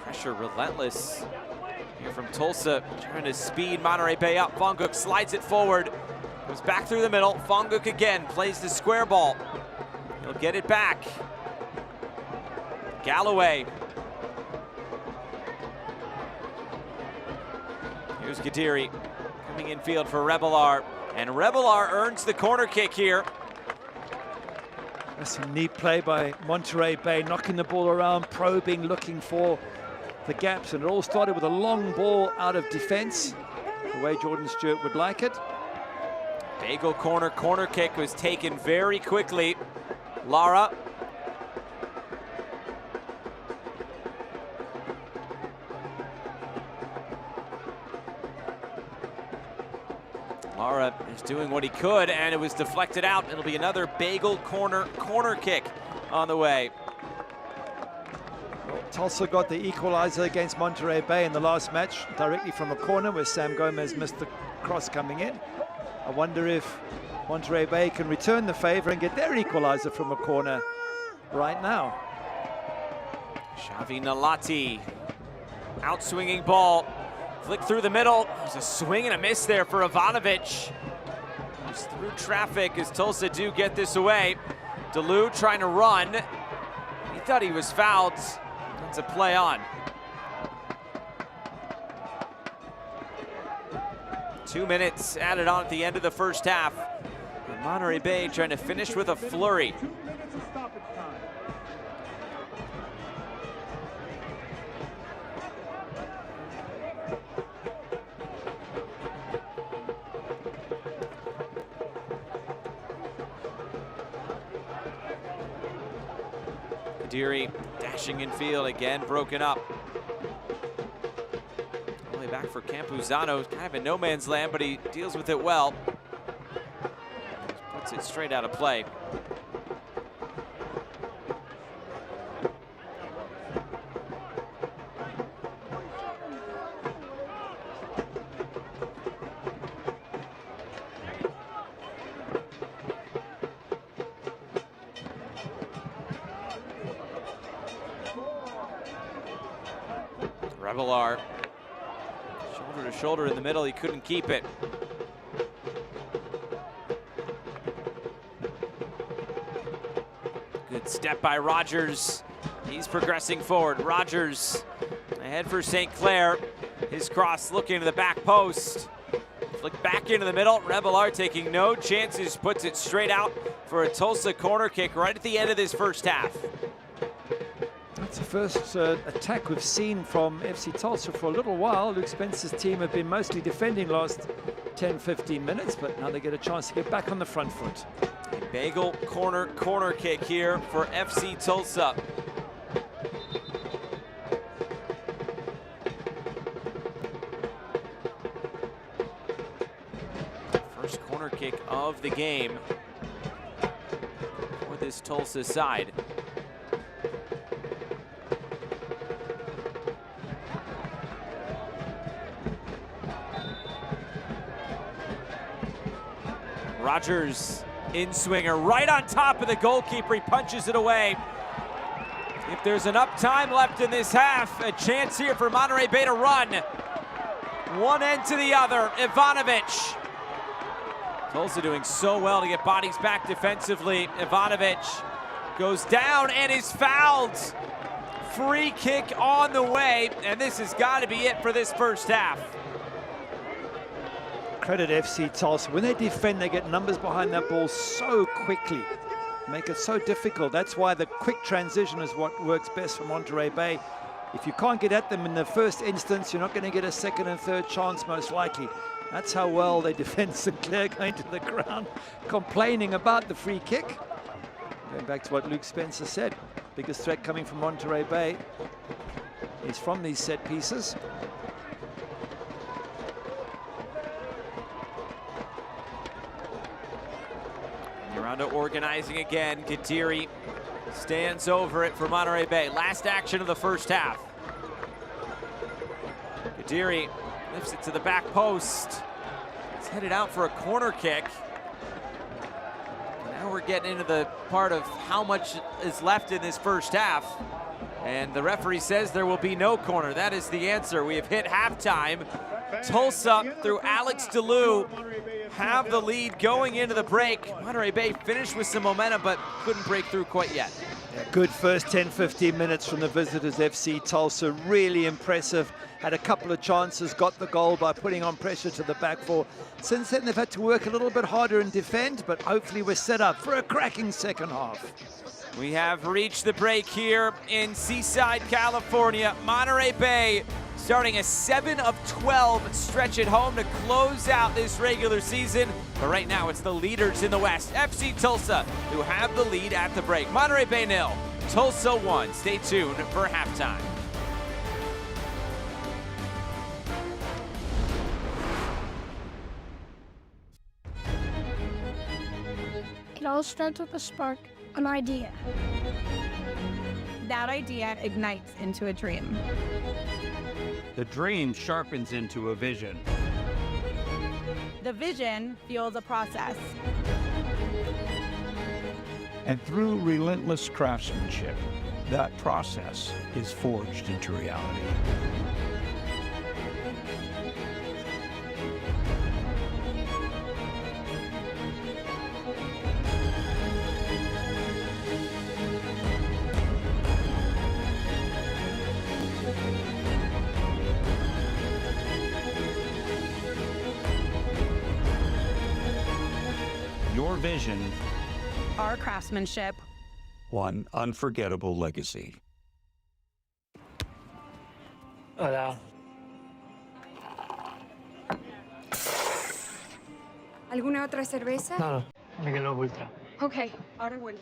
Pressure relentless here from Tulsa, trying to speed Monterey Bay up. Fonguk slides it forward. Goes back through the middle. Fonguk again plays the square ball. He'll get it back. Galloway. Here's Gadiri coming in field for Rebelar. And Rebelar earns the corner kick here. That's some neat play by Monterey Bay, knocking the ball around, probing, looking for the gaps. And it all started with a long ball out of defense, the way Jordan Stewart would like it. Bagel corner kick was taken very quickly. Lara. Lara is doing what he could, and it was deflected out. It'll be another Bagel corner kick on the way. Well, Tulsa got the equalizer against Monterey Bay in the last match directly from a corner where Sam Gomez missed the cross coming in. I wonder if Monterey Bay can return the favor and get their equalizer from a corner right now. Xavi Nalati, outswinging ball, flick through the middle. There's a swing and a miss there for Ivanovic. Just through traffic as Tulsa do get this away. DeLu trying to run. He thought he was fouled. That's a play on. 2 minutes added on at the end of the first half. And Monterey Bay trying to finish with a flurry. 2 minutes of stoppage time. Kadiri dashing in field again, broken up. Only back for Campuzano, kind of in no man's land, but he deals with it well. Puts it straight out of play. Revelar, shoulder to shoulder in the middle, he couldn't keep it. Good step by Rogers. He's progressing forward. Rogers ahead for St. Clair. His cross looking to the back post. Flick back into the middle. Revelar taking no chances, puts it straight out for a Tulsa corner kick right at the end of this first half. It's the first attack we've seen from FC Tulsa for a little while. Luke Spencer's team have been mostly defending last 10-15 minutes, but now they get a chance to get back on the front foot. A Bagel corner kick here for FC Tulsa. First corner kick of the game for this Tulsa side. Rogers in swinger right on top of the goalkeeper. He punches it away. If there's enough time left in this half, a chance here for Monterey Bay to run. One end to the other. Ivanovic. Tulsa doing so well to get bodies back defensively. Ivanovic goes down and is fouled. Free kick on the way, and this has got to be it for this first half. Credit FC Tulsa. When they defend, they get numbers behind that ball so quickly. Make it so difficult. That's why the quick transition is what works best for Monterey Bay. If you can't get at them in the first instance, you're not going to get a second and third chance most likely. That's how well they defend St. Clair going to the ground, complaining about the free kick. Going back to what Luke Spencer said, biggest threat coming from Monterey Bay is from these set pieces. Around to organizing again. Kadiri stands over it for Monterey Bay. Last action of the first half. Kadiri lifts it to the back post. It's headed out for a corner kick. Now we're getting into the part of how much is left in this first half. And the referee says there will be no corner. That is the answer. We have hit halftime. Tulsa, through Alex DeLu, have the lead going into the break. Monterey Bay finished with some momentum, but couldn't break through quite yet. Yeah, good first 10-15 minutes from the visitors, FC Tulsa. Really impressive. Had a couple of chances, got the goal by putting on pressure to the back four. Since then, they've had to work a little bit harder and defend, but hopefully we're set up for a cracking second half. We have reached the break here in Seaside, California. Monterey Bay starting a 7 of 12 stretch at home to close out this regular season. But right now, it's the leaders in the West, FC Tulsa, who have the lead at the break. Monterey Bay 0, Tulsa 1. Stay tuned for halftime. It all starts with a spark, an idea. That idea ignites into a dream. The dream sharpens into a vision. The vision fuels a process. And through relentless craftsmanship, that process is forged into reality. Your vision, Our craftsmanship. one unforgettable legacy. Hola. ¿Alguna otra cerveza? No, me quedo ultra. Ok, ahora vuelvo.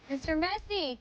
Mr. Messi.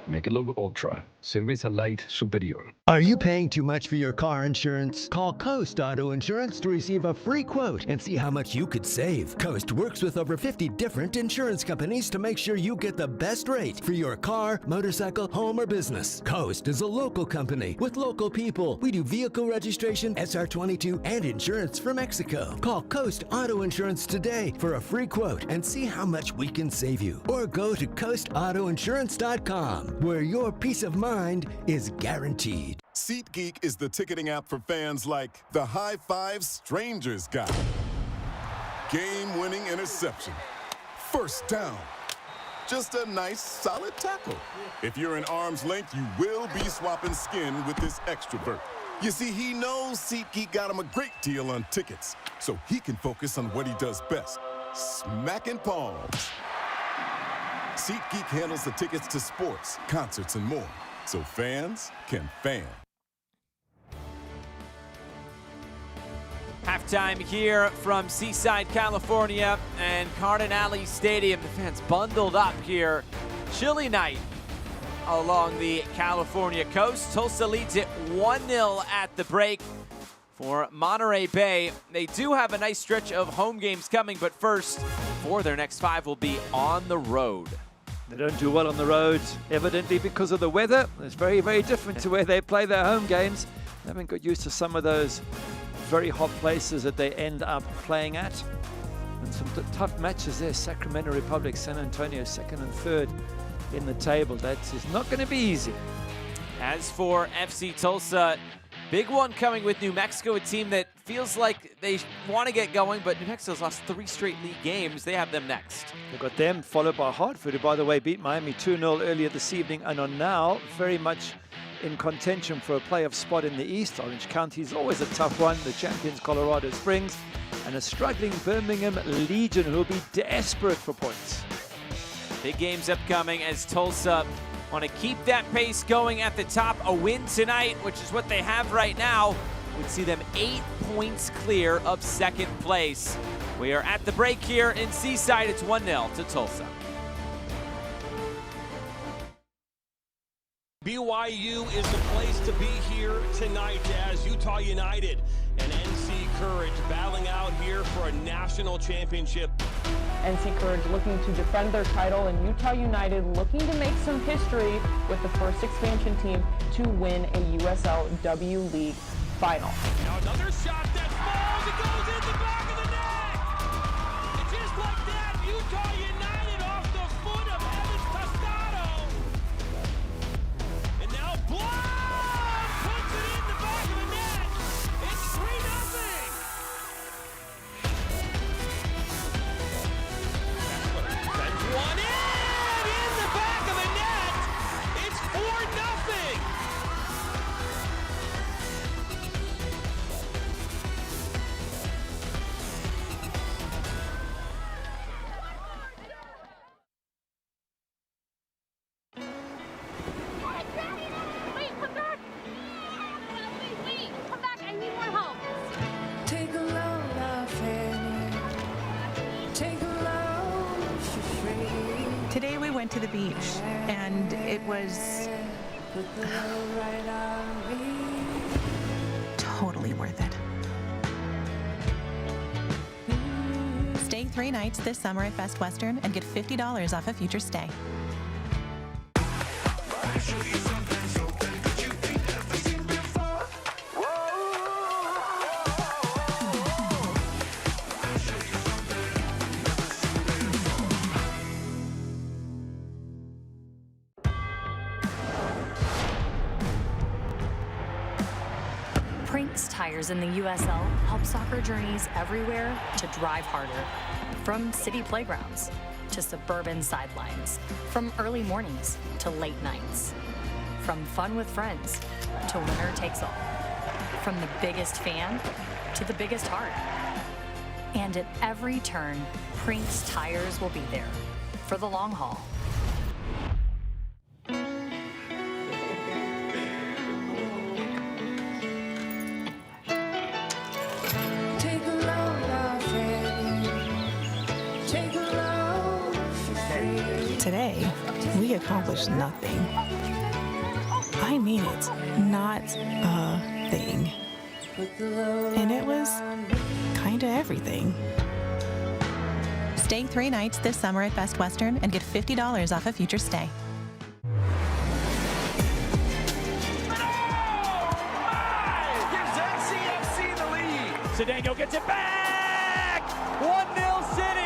Make it look ultra. Cerveza light superior. Are you paying too much for your car insurance? Call Coast Auto Insurance to receive a free quote and see how much you could save. Coast works with over 50 different insurance companies to make sure you get the best rate for your car, motorcycle, home, or business. Coast is a local company with local people. We do vehicle registration, SR22, and insurance for Mexico. Call Coast Auto Insurance today for a free quote and see how much we can save you. Or go to coastautoinsurance.com, where your peace of mind is guaranteed. SeatGeek is the ticketing app for fans like the high five strangers got, game-winning interception, first down, just a nice solid tackle. If you're in arm's length, you will be swapping skin with this extrovert. You see, he knows SeatGeek got him a great deal on tickets, so he can focus on what he does best, smacking palms. SeatGeek handles the tickets to sports, concerts, and more, so fans can fan. Halftime here from Seaside, California, and Cardinale Stadium. The fans bundled up here. Chilly night along the California coast. Tulsa leads it 1-0 at the break for Monterey Bay. They do have a nice stretch of home games coming, but first, 4 of their next 5 will be on the road. They don't do well on the road, evidently because of the weather. It's very, very different to where they play their home games. They haven't got used to some of those very hot places that they end up playing at. And some tough matches there. Sacramento Republic, San Antonio, 2nd and 3rd in the table. That is not going to be easy. As for FC Tulsa, big one coming with New Mexico, a team that feels like they want to get going, but New Mexico's lost 3 straight league games. They have them next. They've got them, followed by Hartford, who, by the way, beat Miami 2-0 earlier this evening and are now very much in contention for a playoff spot in the East. Orange County is always a tough one. The champions, Colorado Springs, and a struggling Birmingham Legion, who will be desperate for points. Big games upcoming as Tulsa want to keep that pace going at the top. A win tonight, which is what they have right now, would see them 8 points clear of 2nd place. We are at the break here in Seaside. It's 1-0 to Tulsa. BYU is the place to be here tonight as Utah United and NC Courage battling out here for a national championship. NC Courage looking to defend their title, and Utah United looking to make some history with the first expansion team to win a USL W League final. Now another shot that falls, it goes in the back of the net! And just like that, Utah United off the foot of Evan Tostado. And now Blum puts it in the back of the net. It's 3-0. Sends one in the back of the net. It's 4-0. to the beach, and it was totally worth it. Stay 3 nights this summer at Best Western and get $50 off a future stay. Prinks tires in the USL help soccer journeys everywhere to drive harder. From city playgrounds to suburban sidelines, from early mornings to late nights, from fun with friends to winner takes all, from the biggest fan to the biggest heart. And at every turn, Prinks tires will be there for the long haul. Today, we accomplished nothing. I mean it, not a thing. And it was kinda everything. Stay 3 nights this summer at Best Western and get $50 off a future stay. Gives NCFC the lead. Cedeno gets it back. 1-0 City.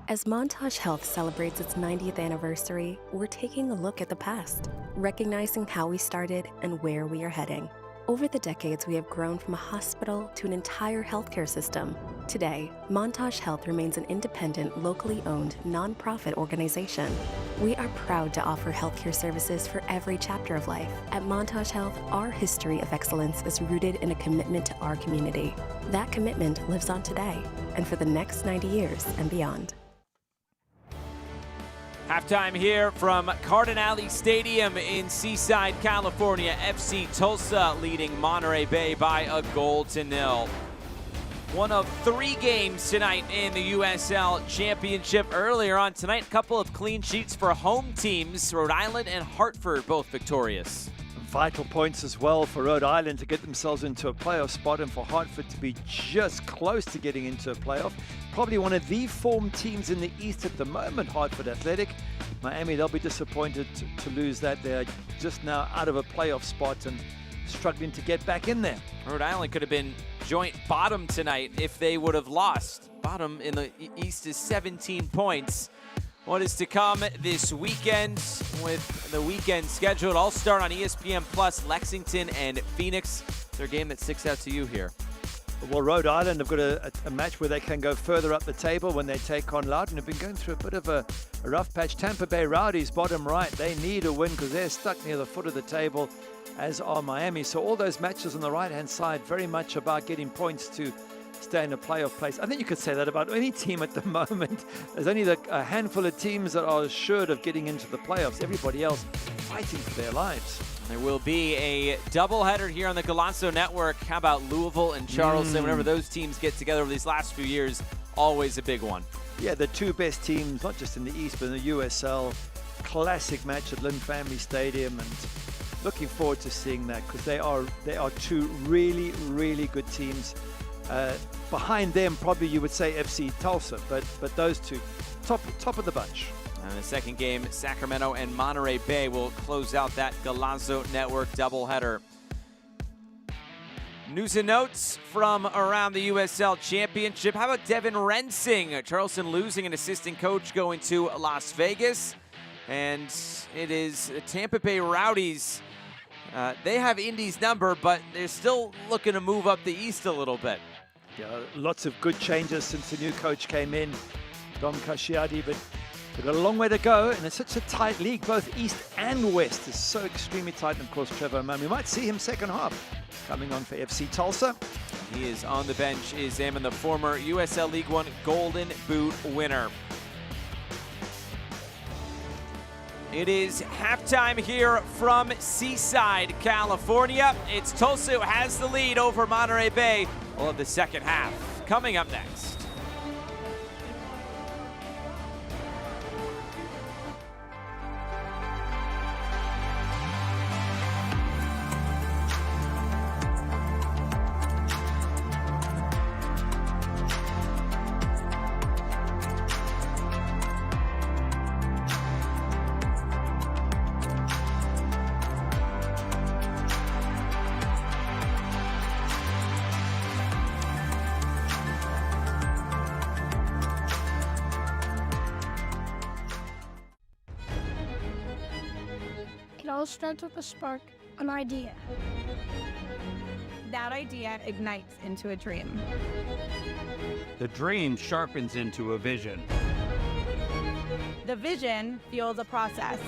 As Montage Health celebrates its 90th anniversary, we're taking a look at the past, recognizing how we started and where we are heading. Over the decades, we have grown from a hospital to an entire healthcare system. Today, Montage Health remains an independent, locally owned, nonprofit organization. We are proud to offer healthcare services for every chapter of life. At Montage Health, our history of excellence is rooted in a commitment to our community. That commitment lives on today and for the next 90 years and beyond. Halftime here from Cardinale Stadium in Seaside, California. FC Tulsa leading Monterey Bay by a 0-0. One of 3 games tonight in the USL Championship. Earlier on tonight, a couple of clean sheets for home teams. Rhode Island and Hartford both victorious. Vital points as well for Rhode Island to get themselves into a playoff spot and for Hartford to be just close to getting into a playoff. Probably one of the form teams in the East at the moment, Hartford Athletic. Miami, they'll be disappointed to lose that. They're just now out of a playoff spot and struggling to get back in there. Rhode Island could have been joint bottom tonight if they would have lost. Bottom in the East is 17 points. What is to come this weekend with the weekend scheduled? I'll start on ESPN Plus, Lexington and Phoenix. Their game that sticks out to you here. Well, Rhode Island have got a match where they can go further up the table when they take on Loudoun. Have been going through a bit of a rough patch. Tampa Bay Rowdies, bottom right. They need a win because they're stuck near the foot of the table, as are Miami. So all those matches on the right-hand side, very much about getting points to stay in a playoff place. I think you could say that about any team at the moment. There's only a handful of teams that are assured of getting into the playoffs. Everybody else fighting for their lives. There will be a doubleheader here on the Golazo Network. How about Louisville and Charleston? Whenever those teams get together over these last few years, always a big one. Yeah, the 2 best teams, not just in the East, but in the USL. Classic match at Lynn Family Stadium, and looking forward to seeing that because they are 2 really, really good teams. Behind them, probably you would say FC Tulsa, but those 2, top of the bunch. And the second game, Sacramento and Monterey Bay will close out that Golazo Network doubleheader. News and notes from around the USL Championship. How about Devin Rensing? Charleston losing an assistant coach going to Las Vegas. And it is Tampa Bay Rowdies. They have Indy's number, but they're still looking to move up the East a little bit. Yeah, lots of good changes since the new coach came in, Dom Casciati, but they've got a long way to go, and it's such a tight league. Both East and West is so extremely tight, and of course Trevor Mann. We might see him second half coming on for FC Tulsa. He is on the bench, is Eamon, the former USL League One Golden Boot winner. It is halftime here from Seaside, California. It's Tulsa who has the lead over Monterey Bay. We'll have the second half coming up next. all starts with a spark, an idea. That idea ignites into a dream. The dream sharpens into a vision. The vision fuels a process.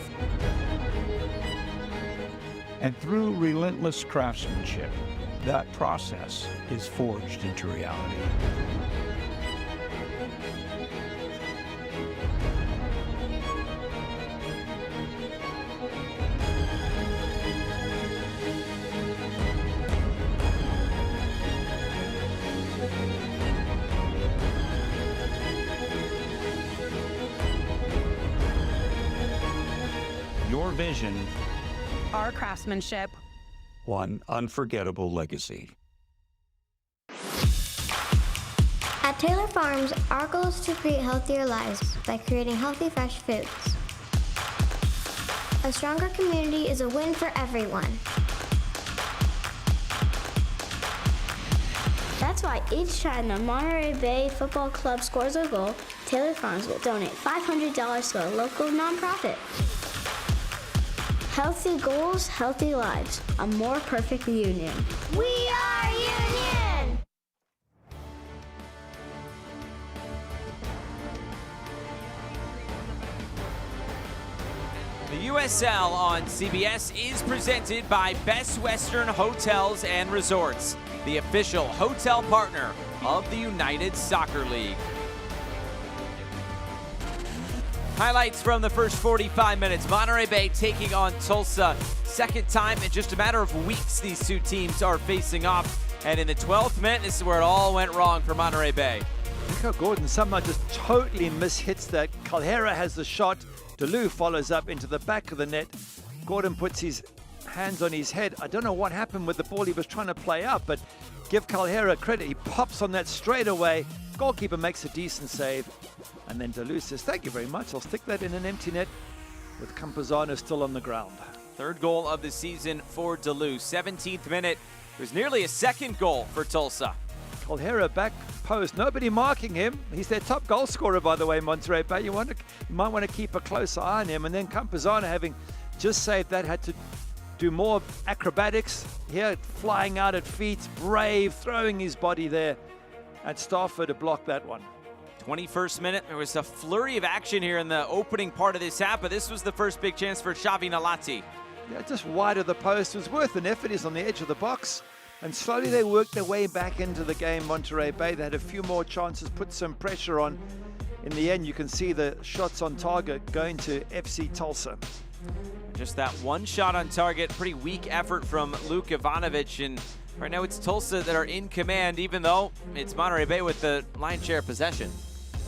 And through relentless craftsmanship, that process is forged into reality. Your vision, Our craftsmanship. one unforgettable legacy. At Taylor Farms, our goal is to create healthier lives by creating healthy, fresh foods. A stronger community is a win for everyone. That's why each time the Monterey Bay Football Club scores a goal, Taylor Farms will donate $500 to a local nonprofit. Healthy goals, healthy lives. A more perfect union. We are Union! The USL on CBS is presented by Best Western Hotels and Resorts, the official hotel partner of the United Soccer League. Highlights from the first 45 minutes. Monterey Bay taking on Tulsa. Second time in just a matter of weeks these two teams are facing off. And in the 12th minute, this is where it all went wrong for Monterey Bay. Look how Gordon somehow just totally mishits that. Calhera has the shot. DeLu follows up into the back of the net. Gordon puts his hands on his head. I don't know what happened with the ball he was trying to play out, but give Calhera credit. He pops on that straight away. Goalkeeper makes a decent save. And then DeLu says, thank you very much. I'll stick that in an empty net with Campuzano still on the ground. Third goal of the season for DeLu. 17th minute. There's nearly a second goal for Tulsa. Calhera back post. Nobody marking him. He's their top goal scorer, by the way, Monterey Bay. You might want to keep a close eye on him. And then Campuzano, having just saved that, had to do more acrobatics. Here, flying out at feet, brave, throwing his body there at Stafford to block that one. 21st minute, there was a flurry of action here in the opening part of this half, but this was the first big chance for Xavi Nalati. Yeah, just wide of the post. It was worth an effort. He's on the edge of the box. And slowly they worked their way back into the game, Monterey Bay. They had a few more chances, put some pressure on. In the end, you can see the shots on target going to FC Tulsa. Just that one shot on target, pretty weak effort from Luke Ivanovic, and right now it's Tulsa that are in command, even though it's Monterey Bay with the lion's share of possession.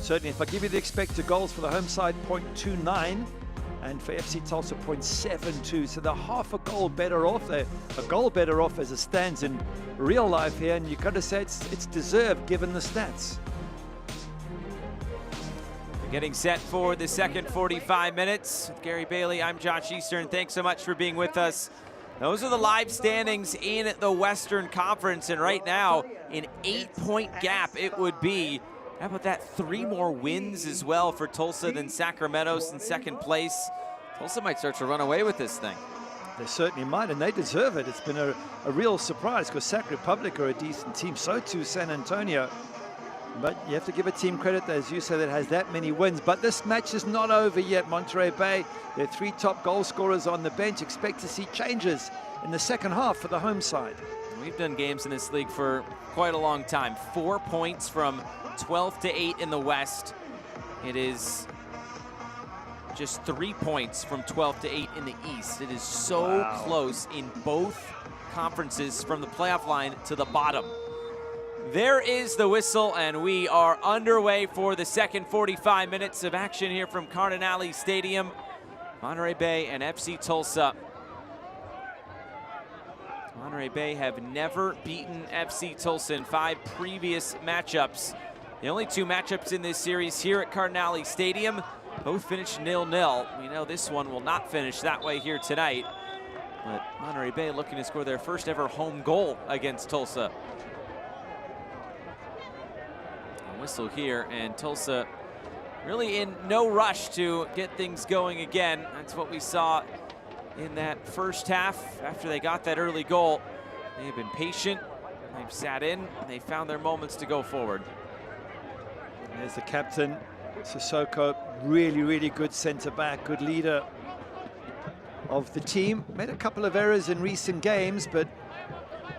Certainly, if I give you the expected goals for the home side, 0.29, and for FC Tulsa, 0.72. So they're half a goal better off. They're a goal better off as it stands in real life here, and you've got to say it's deserved given the stats. Getting set for the second 45 minutes. With Gary Bailey, I'm Josh Eastern. Thanks so much for being with us. Those are the live standings in the Western Conference, and right now, an 8-point gap it would be. How about that? 3 more wins as well for Tulsa than Sacramento's in second place. Tulsa might start to run away with this thing. They certainly might, and they deserve it. It's been a real surprise because Sac Republic are a decent team, so too San Antonio. But you have to give a team credit, as you said, that has that many wins. But this match is not over yet. Monterey Bay, their 3 top goal scorers on the bench. Expect to see changes in the second half for the home side. We've done games in this league for quite a long time. 4 points from 12 to 8 in the West. It is just 3 points from 12 to 8 in the East. It is so close in both conferences from the playoff line to the bottom. There is the whistle, and we are underway for the second 45 minutes of action here from Cardinale Stadium. Monterey Bay and FC Tulsa. Monterey Bay have never beaten FC Tulsa in 5 previous matchups. The only 2 matchups in this series here at Cardinale Stadium, both finished 0-0. We know this one will not finish that way here tonight. But Monterey Bay looking to score their first ever home goal against Tulsa. Whistle here, and Tulsa really in no rush to get things going again. That's what we saw in that first half after they got that early goal. They've been patient, they've sat in, and they found their moments to go forward. There's the captain, Sissoko, really good centre-back, good leader of the team. Made a couple of errors in recent games, but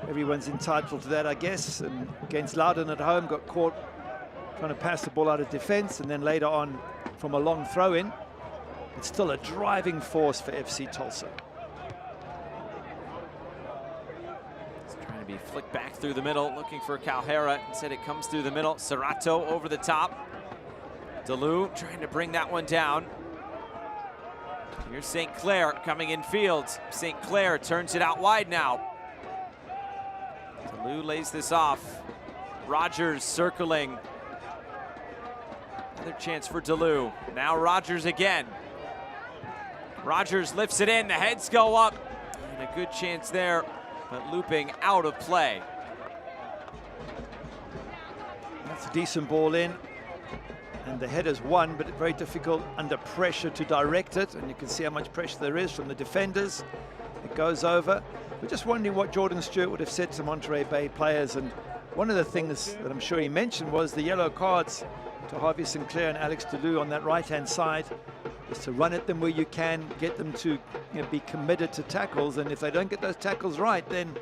everyone's entitled to that, I guess. And against Loudon at home, got caught trying to pass the ball out of defense, and then later on from a long throw-in. It's still a driving force for FC Tulsa. It's trying to be flicked back through the middle, looking for Calhera. Instead it comes through the middle. Serrato over the top. DeLu trying to bring that one down. Here's St. Clair coming in field. St. Clair turns it out wide now. DeLu lays this off. Rogers circling. Another chance for DeLu. Now Rogers again. Rogers lifts it in, the heads go up. And a good chance there, but looping out of play. That's a decent ball in. And the header's won, but very difficult under pressure to direct it. And you can see how much pressure there is from the defenders. It goes over. We're just wondering what Jordan Stewart would have said to Monterey Bay players. And one of the things that I'm sure he mentioned was the yellow cards to Harvey Sinclair and Alex DeLu on that right-hand side is to run at them where you can, get them to be committed to tackles. And if they don't get those tackles right, then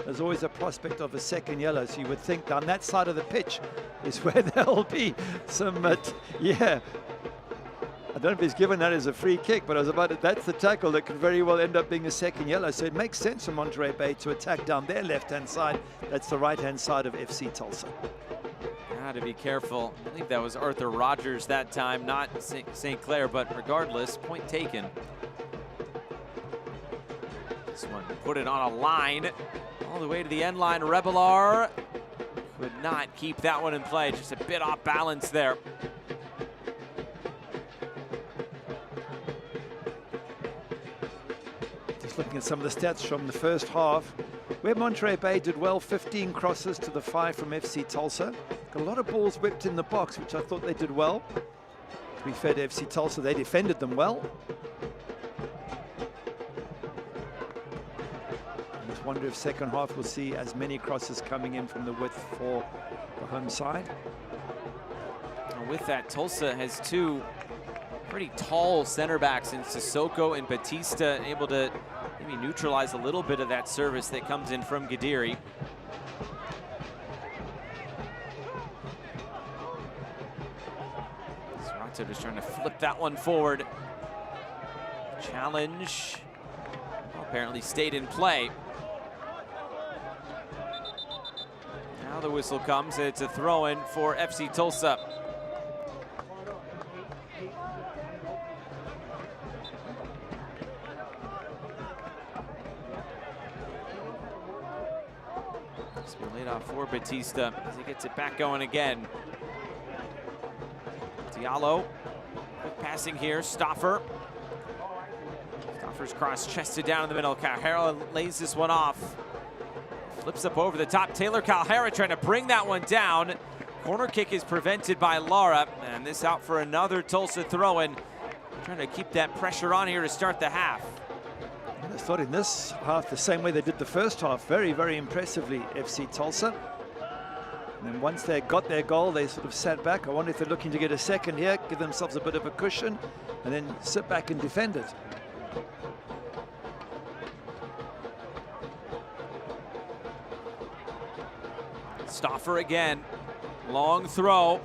there's always a prospect of a second yellow. So you would think down that side of the pitch is where there'll be some, yeah. I don't know if he's given that as a free kick, but I was about to, that's the tackle that could very well end up being a second yellow. So it makes sense for Monterey Bay to attack down their left-hand side. That's the right-hand side of FC Tulsa. To be careful. I believe that was Arthur Rogers that time, not St. Clair, but regardless, point taken. This one put it on a line all the way to the end line. Rebelar could not keep that one in play, just a bit off balance there. Just looking at some of the stats from the first half, where Monterey Bay did well, 15 crosses to the 5 from FC Tulsa. Got a lot of balls whipped in the box, which I thought they did well. To be fair to FC Tulsa, they defended them well. I just wonder if second half we'll see as many crosses coming in from the width for the home side. With that, Tulsa has two pretty tall center backs in Sissoko and Batista, able to maybe neutralize a little bit of that service that comes in from Gadiri. Serrato just trying to flip that one forward. Challenge apparently stayed in play. Now the whistle comes, and it's a throw-in for FC Tulsa. This one laid off for Batista as he gets it back going again. Diallo, quick passing here, Stauffer. Stauffer's cross-chested down in the middle. Calhera lays this one off. Flips up over the top. Taylor Calhera trying to bring that one down. Corner kick is prevented by Lara, and this out for another Tulsa throw-in. Trying to keep that pressure on here to start the half. I thought in this half the same way they did the first half, very impressively, FC Tulsa. And then once they got their goal, they sort of sat back. I wonder if they're looking to get a second here, give themselves a bit of a cushion, and then sit back and defend it. Stauffer again, long throw.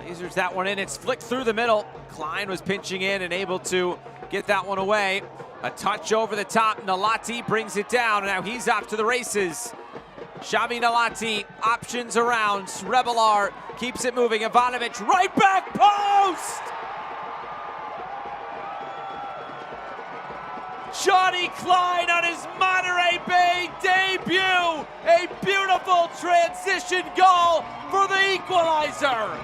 Lasers that one in, it's flicked through the middle. Klein was pinching in and able to get that one away. A touch over the top, Nalati brings it down. Now he's off to the races. Xavi Nalati options around. Rebelar keeps it moving. Ivanovic right back post! Johnny Klein on his Monterey Bay debut. A beautiful transition goal for the equalizer.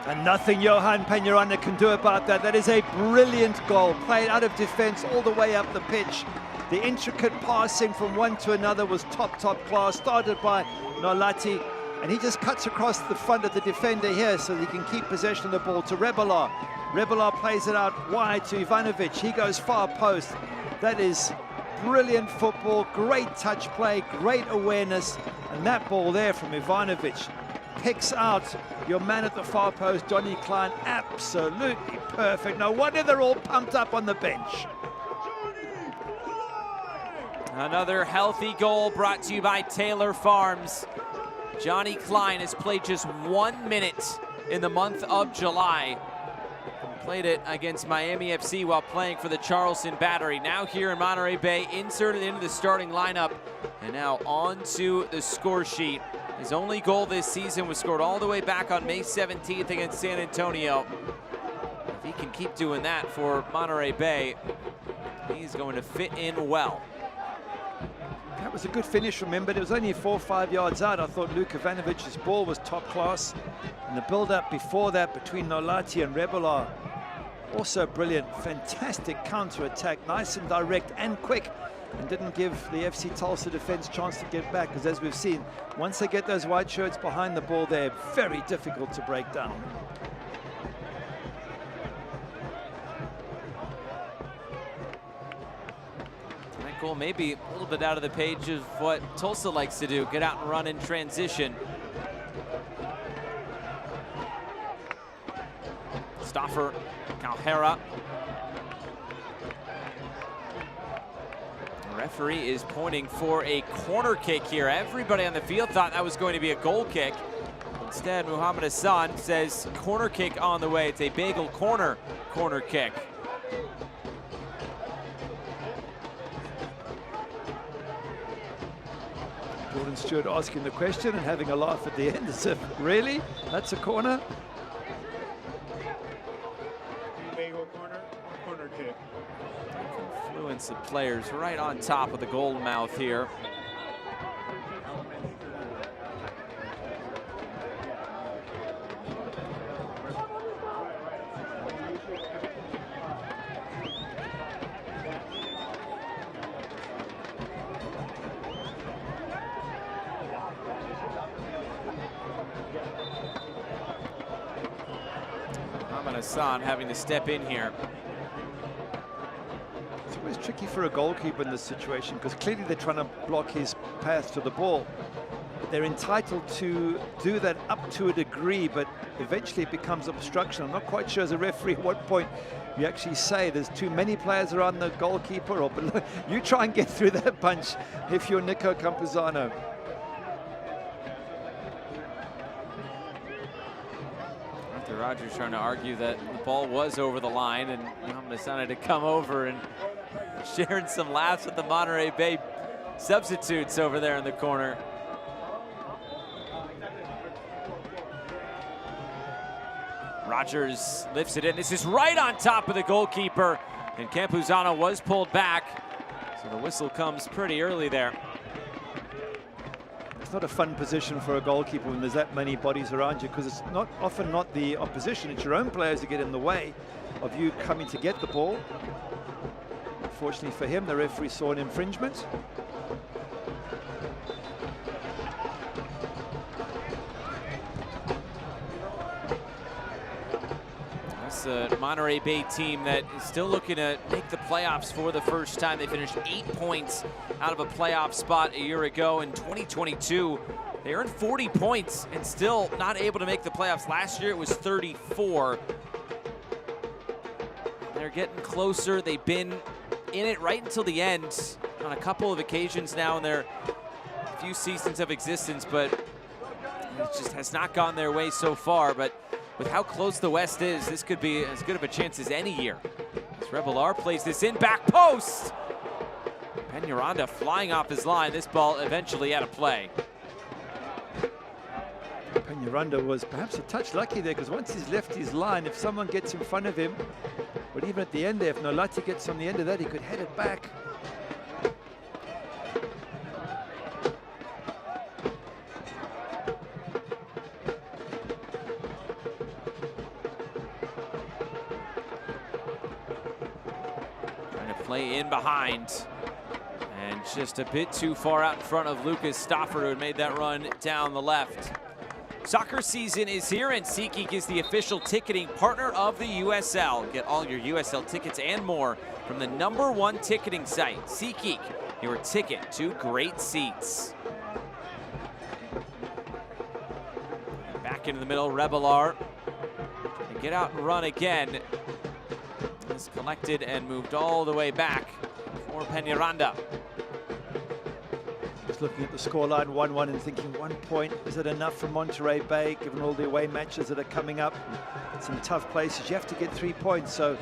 And nothing Johan Peñaranda can do about that. That is a brilliant goal, played out of defense all the way up the pitch. The intricate passing from one to another was top class, started by Nolati, and he just cuts across the front of the defender here so he can keep possession of the ball to Rebelar. Rebelar plays it out wide to Ivanovic. He goes far post. That is brilliant football, great touch play, great awareness. And that ball there from Ivanovic picks out your man at the far post, Johnny Klein. Absolutely perfect. No wonder they're all pumped up on the bench. Another healthy goal brought to you by Taylor Farms. Johnny Klein has played just 1 minute in the month of July. Played it against Miami FC while playing for the Charleston Battery. Now here in Monterey Bay, inserted into the starting lineup, and now onto the score sheet. His only goal this season was scored all the way back on May 17th against San Antonio. If he can keep doing that for Monterey Bay, he's going to fit in well. That was a good finish from him, but it was only 4 or 5 yards out. I thought Luka Ivanovic's ball was top class. And the build-up before that between Nolati and Rebelar, also brilliant. Fantastic counter-attack, nice and direct and quick, and didn't give the FC Tulsa defense chance to get back, because as we've seen, once they get those white shirts behind the ball, they're very difficult to break down. That goal may be a little bit out of the page of what Tulsa likes to do, get out and run in transition. Stoffer, Calhera. The referee is pointing for a corner kick here. Everybody on the field thought that was going to be a goal kick. Instead, Muhammad Hassan says corner kick on the way. It's a bagel corner kick. Jordan Stewart asking the question and having a laugh at the end as if, really? That's a corner? Corner kick. Confluence of players right on top of the goal mouth here. Hassan having to step in here. It's always tricky for a goalkeeper in this situation, because clearly they're trying to block his path to the ball. But they're entitled to do that up to a degree, but eventually it becomes obstruction. I'm not quite sure as a referee at what point you actually say there's too many players around the goalkeeper, or you try and get through that bunch if you're Nico Campuzano. Rogers trying to argue that the ball was over the line, and Muhammad Hassan had to come over and sharing some laughs with the Monterey Bay substitutes over there in the corner. Rogers lifts it in. This is right on top of the goalkeeper, and Campuzano was pulled back, so the whistle comes pretty early there. It's not a fun position for a goalkeeper when there's that many bodies around you, because it's often not the opposition, it's your own players who get in the way of you coming to get the ball. Unfortunately for him, the referee saw an infringement. That's a Monterey Bay team that is still looking to make the playoffs for the first time. They finished 8 points out of a playoff spot a year ago in 2022. They earned 40 points and still not able to make the playoffs. Last year it was 34. They're getting closer. They've been in it right until the end on a couple of occasions now in their few seasons of existence, but it just has not gone their way so far. But with how close the West is, this could be as good of a chance as any year. As Rebelar plays this in, back post! Peñaranda flying off his line. This ball eventually out of play. Peñaranda was perhaps a touch lucky there, because once he's left his line, if someone gets in front of him, but even at the end there, if Nolati gets on the end of that, he could head it back. Play in behind, and just a bit too far out in front of Lucas Stoffer, who had made that run down the left. Soccer season is here, and SeatGeek is the official ticketing partner of the USL. Get all your USL tickets and more from the #1 ticketing site, SeatGeek, your ticket to great seats. Back into the middle, Rebelar. Trying to get out and run again. Is collected and moved all the way back for Peñaranda. Just looking at the scoreline, 1-1, and thinking 1 point, is it enough for Monterey Bay, given all the away matches that are coming up? Some tough places. You have to get 3 points, so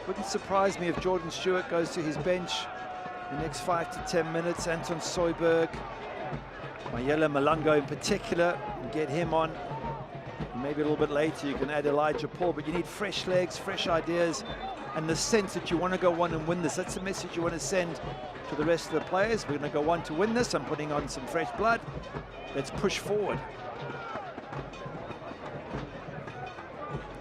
wouldn't surprise me if Jordan Stewart goes to his bench in the next 5 to 10 minutes. Anton Soyberg, Mayela Malungo in particular, and get him on. And maybe a little bit later you can add Elijah Paul, but you need fresh legs, fresh ideas, and the sense that you want to go on and win this. That's the message you want to send to the rest of the players. We're going to go on to win this. I'm putting on some fresh blood. Let's push forward.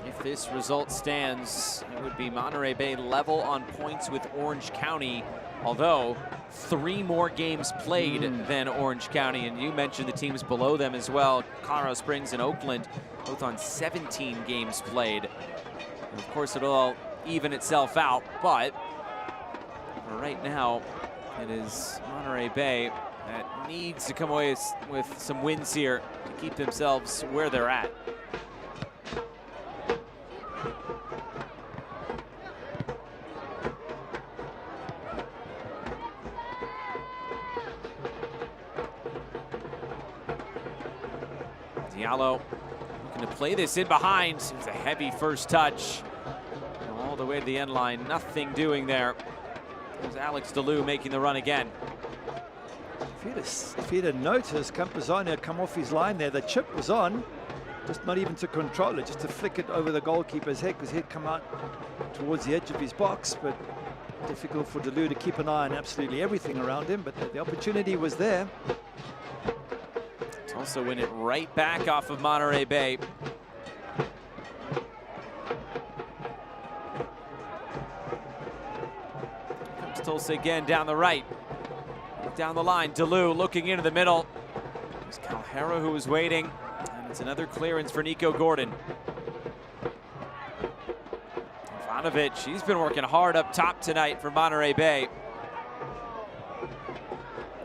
If this result stands, it would be Monterey Bay level on points with Orange County, although 3 more games played than Orange County. And you mentioned the teams below them as well, Colorado Springs and Oakland, both on 17 games played. And of course, it'll all even itself out, but for right now, it is Monterey Bay that needs to come away with some wins here to keep themselves where they're at. Diallo looking to play this in behind. It's a heavy first touch. All the way to the end line, nothing doing there. There's Alex DeLue making the run again. If he'd have noticed Campuzano had come off his line there, the chip was on, just not even to control it, just to flick it over the goalkeeper's head, because he'd come out towards the edge of his box, but difficult for DeLue to keep an eye on absolutely everything around him, but the opportunity was there. Tulsa win it right back off of Monterey Bay. Tulsa again down the right, down the line. DeLue looking into the middle. There's Calhera who was waiting, and it's another clearance for Nico Gordon. Ivanovic, he's been working hard up top tonight for Monterey Bay.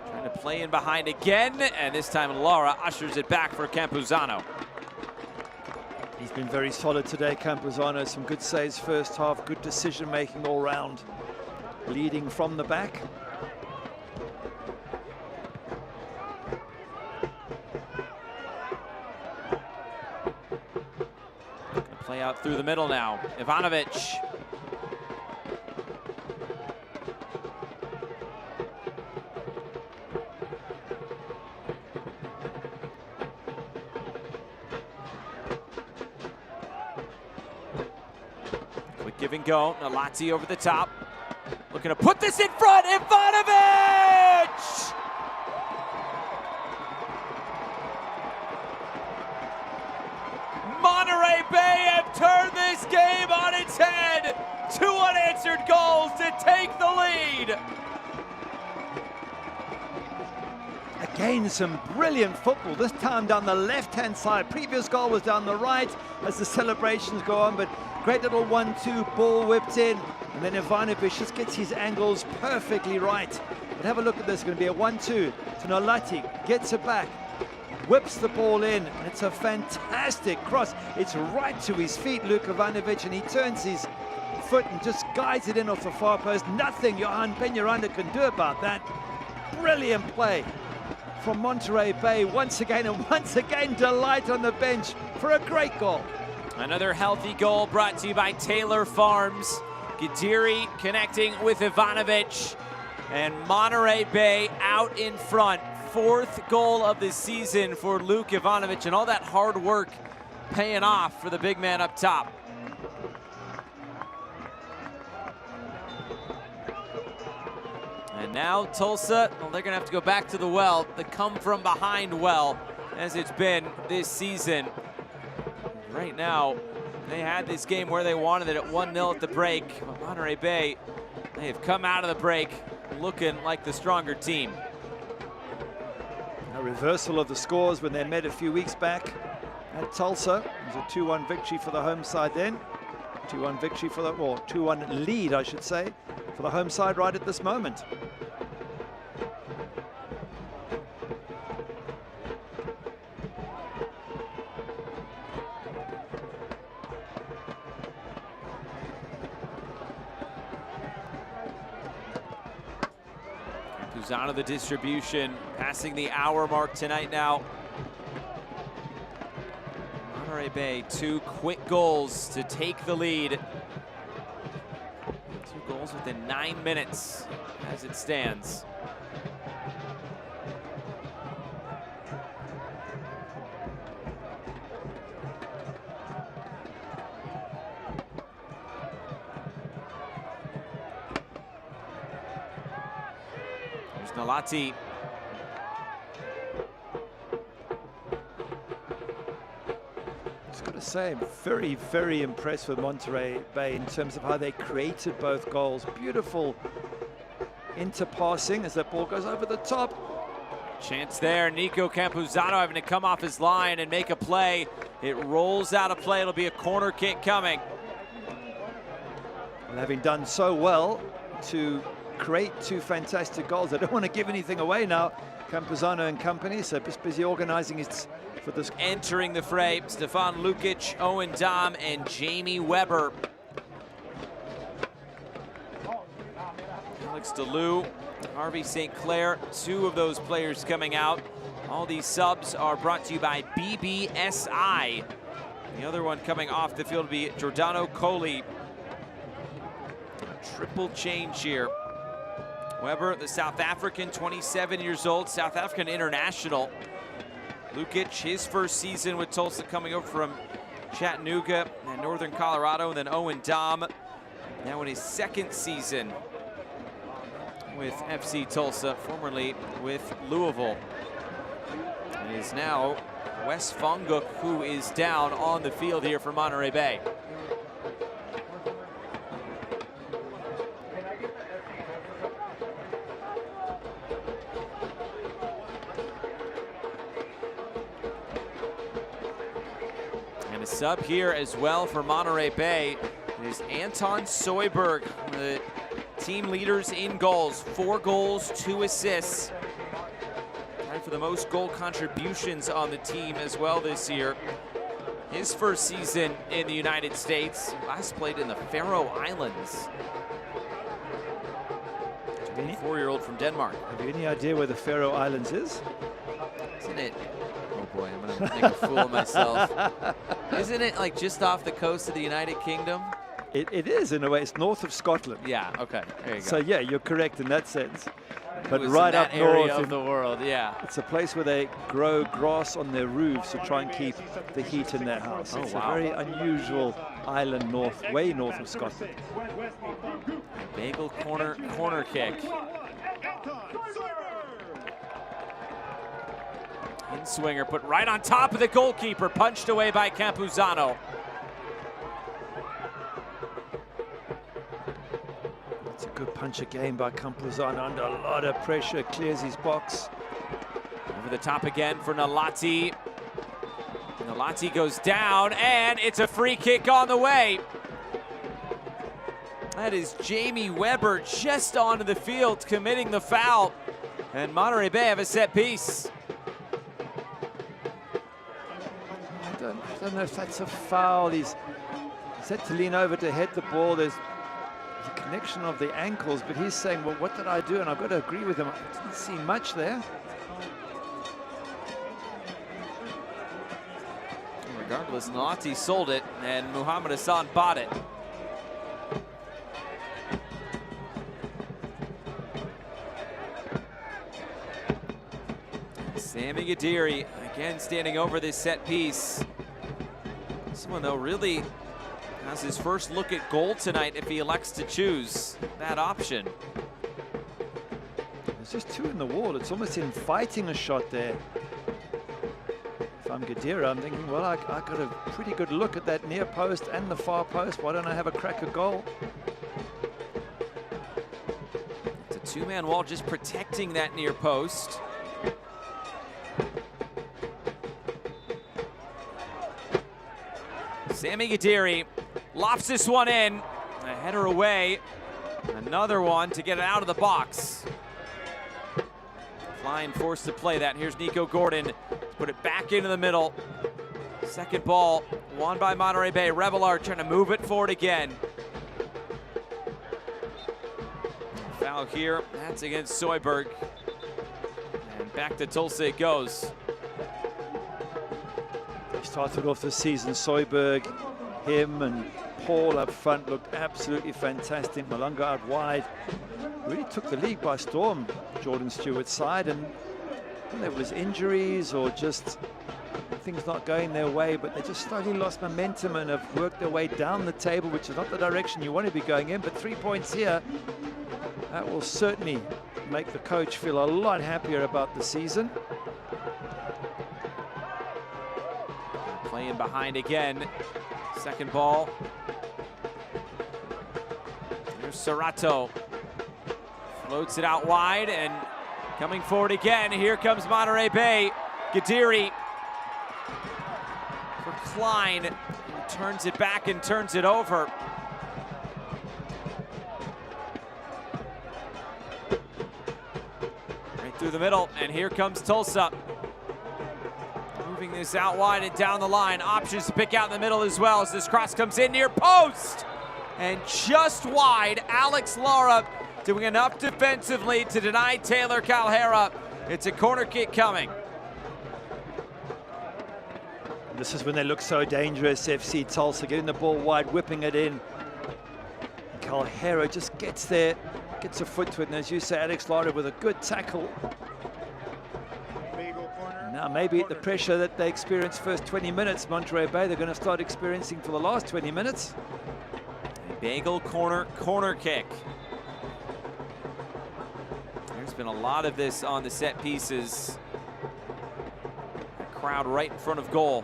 Trying to play in behind again, and this time Lara ushers it back for Campuzano. He's been very solid today, Campuzano. Some good saves first half, good decision making all round. Leading from the back. Gonna play out through the middle now. Ivanovic. Quick give and go. Nalazzi over the top. Looking to put this in front, Ivanovic! Monterey Bay have turned this game on its head. 2 unanswered goals to take the lead. Again, some brilliant football, this time down the left-hand side. Previous goal was down the right as the celebrations go on, but great little 1-2 ball whipped in. And then Ivanovic just gets his angles perfectly right. But have a look at this, it's going to be a 1-2 to Nolati, gets it back, whips the ball in, and it's a fantastic cross. It's right to his feet, Luke Ivanovic, and he turns his foot and just guides it in off the far post. Nothing Johan Peñaranda can do about that. Brilliant play from Monterey Bay once again, and once again delight on the bench for a great goal. Another healthy goal brought to you by Taylor Farms. Gadiri connecting with Ivanovic, and Monterey Bay out in front. 4th goal of the season for Luke Ivanovic, and all that hard work paying off for the big man up top. And now Tulsa, well, they're gonna have to go back to the well, the come from behind well, as it's been this season. Right now, they had this game where they wanted it at 1-0 at the break. But Monterey Bay, they have come out of the break looking like the stronger team. A reversal of the scores when they met a few weeks back. at Tulsa. It was a 2-1 victory for the home side then. 2-1 victory for the, or 2-1 lead, I should say, for the home side right at this moment. Out of the distribution, passing the hour mark tonight now. Monterey Bay, 2 quick goals to take the lead. 2 goals within 9 minutes as it stands. Nalati. Just got to say, I'm very, very impressed with Monterey Bay in terms of how they created both goals. Beautiful interpassing as that ball goes over the top. Chance there, Nico Campuzano having to come off his line and make a play. It rolls out of play, it'll be a corner kick coming. And having done so well to create 2 fantastic goals, I don't want to give anything away now. Campuzano and company, so just busy organizing it for this. Entering the fray, Stefan Lukic, Owen Dom, and Jamie Weber. Alex DeLue, Harvey St. Clair, 2 of those players coming out. All these subs are brought to you by BBSI. The other one coming off the field will be Giordano Colli. A triple change here. Weber, the South African, 27 years old, South African international. Lukic, his first season with Tulsa, coming over from Chattanooga and Northern Colorado. And then Owen Dom, now in his 2nd season with FC Tulsa, formerly with Louisville. It is now Wes Fonguk who is down on the field here for Monterey Bay. And a sub here as well for Monterey Bay is Anton Soyberg, the team leaders in goals. 4 goals, 2 assists. Tied for the most goal contributions on the team as well this year. His first season in the United States, last played in the Faroe Islands. 24-year-old from Denmark. Have you any idea where the Faroe Islands is? Isn't it? Oh boy, I'm gonna make a fool of myself. Isn't it like just off the coast of the United Kingdom? It is in a way. It's north of Scotland. Yeah, okay, there you go. So yeah, you're correct in that sense. But It was right in that up area north of the world, yeah. It's a place where they grow grass on their roofs to try and keep the heat in their house. Oh, It's wow. a very unusual island way north of Scotland. Bagel corner kick. In swinger, put right on top of the goalkeeper, punched away by Campuzano. It's a good punch again by Campuzano under a lot of pressure, clears his box. Over the top again for Nalati. Nalati goes down, and it's a free kick on the way. That is Jamie Weber just onto the field, committing the foul. And Monterey Bay have a set piece. I don't know if that's a foul. He's set to lean over to head the ball. There's a connection of the ankles, but he's saying, well, what did I do? And I've got to agree with him. I didn't see much there. Regardless, Nalati sold it, and Muhammad Hassan bought it. Sammy Gadiri again standing over this set piece. This one, though, really has his first look at goal tonight if he elects to choose that option. There's just 2 in the wall. It's almost inviting a shot there. If I'm Gadira, I'm thinking, well, I got a pretty good look at that near post and the far post. Why don't I have a crack at goal? It's a 2-man wall just protecting that near post. Sammy Gadiri lofts this one in. A header away. Another one to get it out of the box. Flying forced to play that. Here's Nico Gordon. Put it back into the middle. Second ball won by Monterey Bay. Revelard trying to move it forward again. Foul here. That's against Soyberg. And back to Tulsa it goes. He started off the season, Soyberg, him and Paul up front looked absolutely fantastic. Malunga out wide. Really took the league by storm, Jordan Stewart's side, and there was injuries or just things not going their way, but they just slowly lost momentum and have worked their way down the table, which is not the direction you want to be going in. But 3 points here, that will certainly make the coach feel a lot happier about the season. Playing behind again. Second ball. Here's Serrato. Floats it out wide and coming forward again. Here comes Monterey Bay. Gadiri for Klein. He turns it back and turns it over. Right through the middle, and here comes Tulsa. Moving this out wide and down the line. Options to pick out in the middle as well as this cross comes in near post. And just wide, Alex Lara doing enough defensively to deny Taylor Calhera. It's a corner kick coming. This is when they look so dangerous, FC Tulsa, getting the ball wide, whipping it in. Calhera just gets there, gets a foot to it, and as you say, Alex Lara with a good tackle. Now maybe the pressure that they experienced first 20 minutes, Monterey Bay, they're going to start experiencing for the last 20 minutes. Bagel corner kick. There's been a lot of this on the set pieces. The crowd right in front of goal.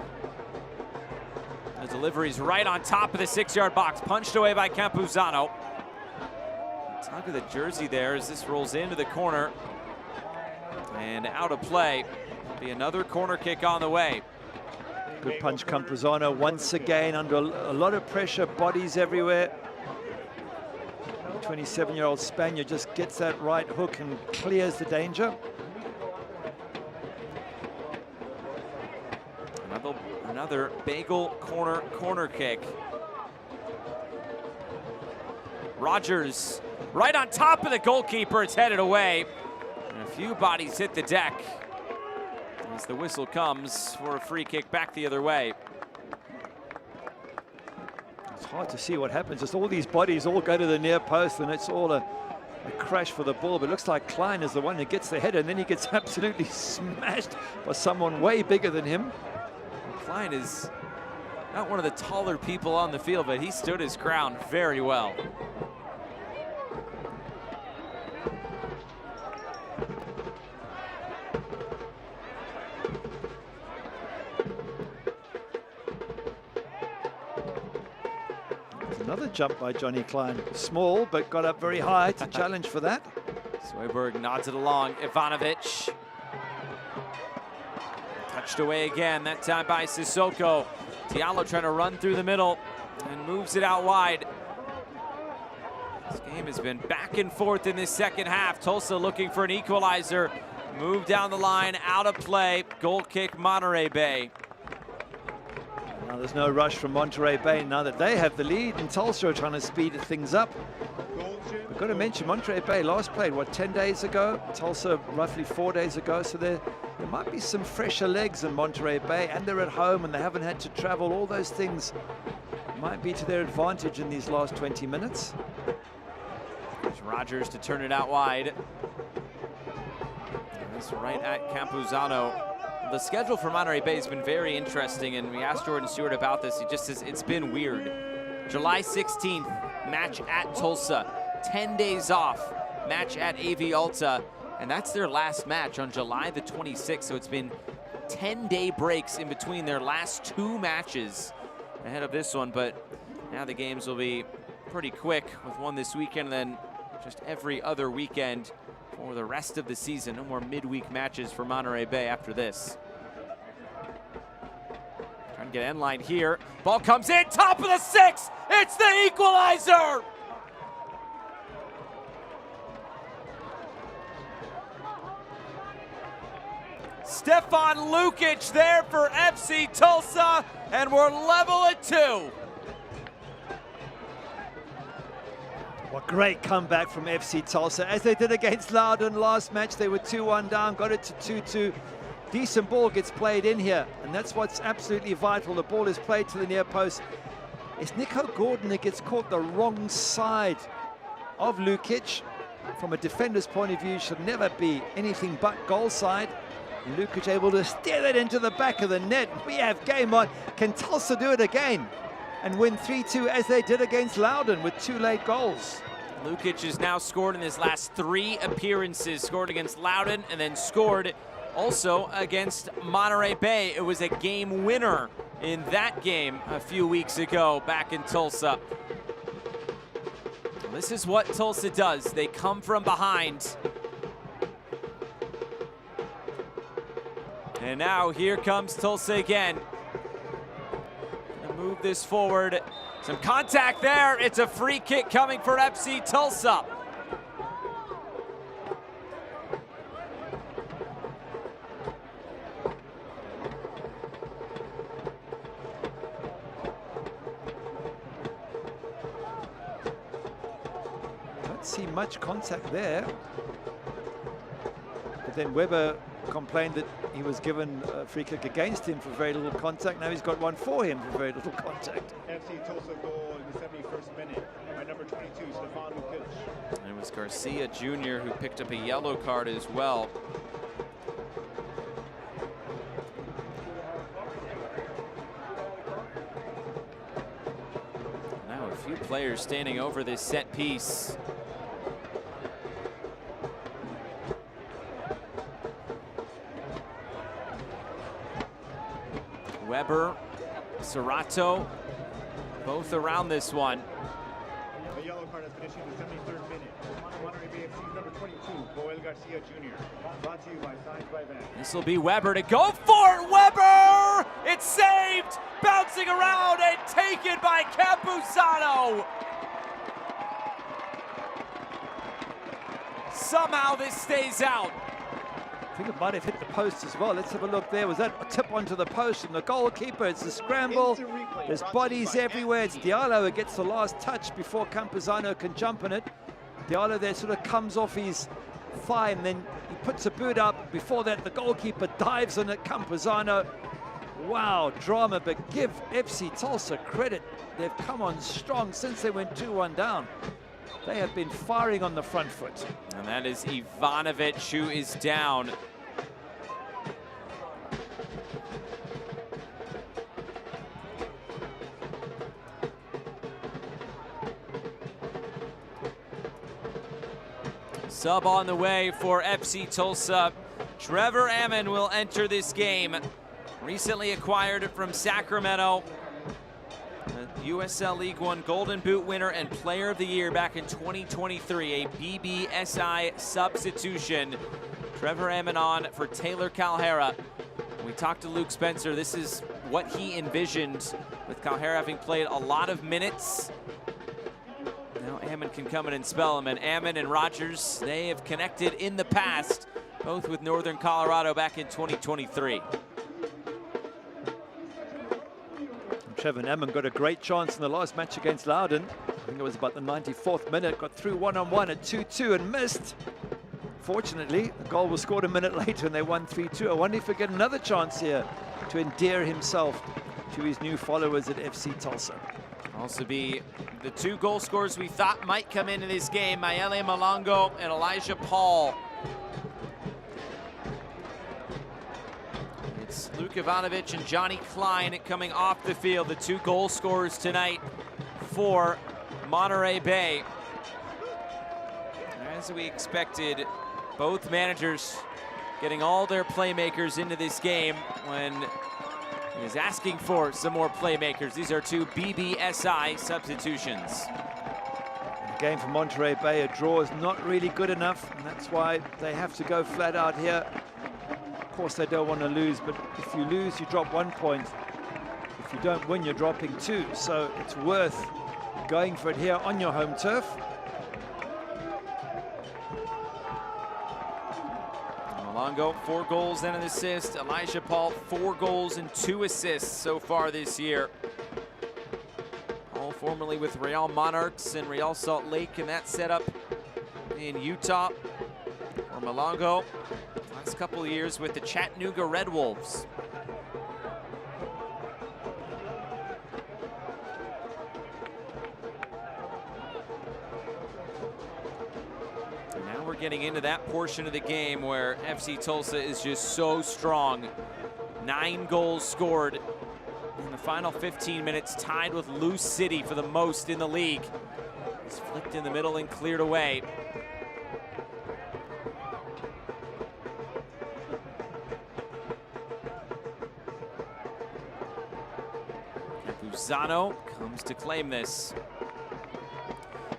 The delivery's right on top of the 6-yard box, punched away by Campuzano. Tug of the jersey there as this rolls into the corner and out of play. Be another corner kick on the way. Good punch, Campuzano, once again under a lot of pressure, bodies everywhere. 27-year-old Spaniard just gets that right hook and clears the danger. Another Bagel corner kick. Rogers right on top of the goalkeeper. It's headed away. And a few bodies hit the deck as the whistle comes for a free kick back the other way. It's hard to see what happens. Just all these bodies all go to the near post and it's all a crash for the ball. But it looks like Klein is the one who gets the header and then he gets absolutely smashed by someone way bigger than him. Klein is not one of the taller people on the field, but he stood his ground very well. Another jump by Johnny Klein. Small, but got up very high to challenge for that. Soyberg nods it along. Ivanovic. Touched away again, that time by Sissoko. Tialo trying to run through the middle and moves it out wide. This game has been back and forth in this second half. Tulsa looking for an equalizer. Move down the line, out of play. Goal kick, Monterey Bay. Now there's no rush from Monterey Bay now that they have the lead, and Tulsa are trying to speed things up. We've got to mention Monterey Bay last played, what, 10 days ago? Tulsa roughly 4 days ago, so there might be some fresher legs in Monterey Bay, and they're at home and they haven't had to travel. All those things might be to their advantage in these last 20 minutes. There's Rogers to turn it out wide. That's right at Campuzano. The schedule for Monterey Bay has been very interesting, and we asked Jordan Stewart about this. He just says it's been weird. July 16th, match at Tulsa. 10 days off, match at AV Alta, and that's their last match on July the 26th. So it's been 10-day breaks in between their last 2 matches ahead of this one, but now the games will be pretty quick with one this weekend and then just every other weekend for the rest of the season. No more midweek matches for Monterey Bay after this. Trying to get end line here. Ball comes in, top of the 6. It's the equalizer. Stefan Lukic there for FC Tulsa, and we're level at 2. What great comeback from FC Tulsa. As they did against Loudon last match, they were 2-1 down, got it to 2-2. Decent ball gets played in here, and that's what's absolutely vital. The ball is played to the near post. It's Nico Gordon that gets caught the wrong side of Lukic. From a defender's point of view, should never be anything but goal side. And Lukic able to steer it into the back of the net. We have game on. Can Tulsa do it again and win 3-2 as they did against Loudon with 2 late goals? Lukic has now scored in his last 3 appearances. Scored against Loudon and then scored also against Monterey Bay. It was a game winner in that game a few weeks ago back in Tulsa. This is what Tulsa does. They come from behind. And now here comes Tulsa again. Gonna move this forward. Some contact there. It's a free kick coming for FC Tulsa. Don't see much contact there. But then Weber complained that he was given a free kick against him for very little contact. Now he's got one for him for very little contact. FC Tulsa goal in the 71st minute by number 22, Stefan Lukic. And it was Garcia Jr. who picked up a yellow card as well. Now a few players standing over this set piece. Weber, Serrato, both around this one. A yellow card has been issued in the 73rd minute. Monterey Bay FC's number 22, Boel Garcia Jr. Brought to you by Signs by Van. This will be Weber to go for it. Weber! It's saved! Bouncing around and taken by Campuzano. Somehow this stays out. I think it might have hit the post as well. Let's have a look there. Was that a tip onto the post from the goalkeeper? It's a scramble. There's bodies everywhere. It's Diallo who gets the last touch before Campuzano can jump in it. Diallo there sort of comes off his thigh and then he puts a boot up. Before that, the goalkeeper dives on it. Campuzano. Wow, drama, but give FC Tulsa credit. They've come on strong since they went 2-1 down. They have been firing on the front foot. And that is Ivanovic who is down. Sub on the way for FC Tulsa. Trevor Ammon will enter this game. Recently acquired from Sacramento. USL League One Golden Boot winner and Player of the Year back in 2023, a BBSI substitution. Trevor Ammon on for Taylor Calhera. We talked to Luke Spencer. This is what he envisioned with Calhera having played a lot of minutes. Now Ammon can come in and spell him, and Ammon and Rogers, they have connected in the past, both with Northern Colorado back in 2023. Trevor Ammon got a great chance in the last match against Loudon. I think it was about the 94th minute. Got through one-on-one at 2-2 and missed. Fortunately, the goal was scored a minute later and they won 3-2. I wonder if he'll get another chance here to endear himself to his new followers at FC Tulsa. Also be the 2 goal scorers we thought might come into this game, Mayele Malongo and Elijah Paul. It's Luke Ivanovic and Johnny Klein coming off the field, the 2 goal scorers tonight for Monterey Bay. As we expected, both managers getting all their playmakers into this game when he is asking for some more playmakers. These are 2 BBSI substitutions. The game for Monterey Bay, a draw is not really good enough, and that's why they have to go flat out here. Of course, they don't want to lose, but if you lose, you drop 1 point. If you don't win, you're dropping 2. So it's worth going for it here on your home turf. Malongo, 4 goals and an assist. Elijah Paul, 4 goals and 2 assists so far this year. All formerly with Real Monarchs and Real Salt Lake in that setup in Utah. For Malongo, last couple of years with the Chattanooga Red Wolves. Getting into that portion of the game where FC Tulsa is just so strong. 9 goals scored in the final 15 minutes, tied with Lou City for the most in the league. It's flicked in the middle and cleared away. Capuzano comes to claim this.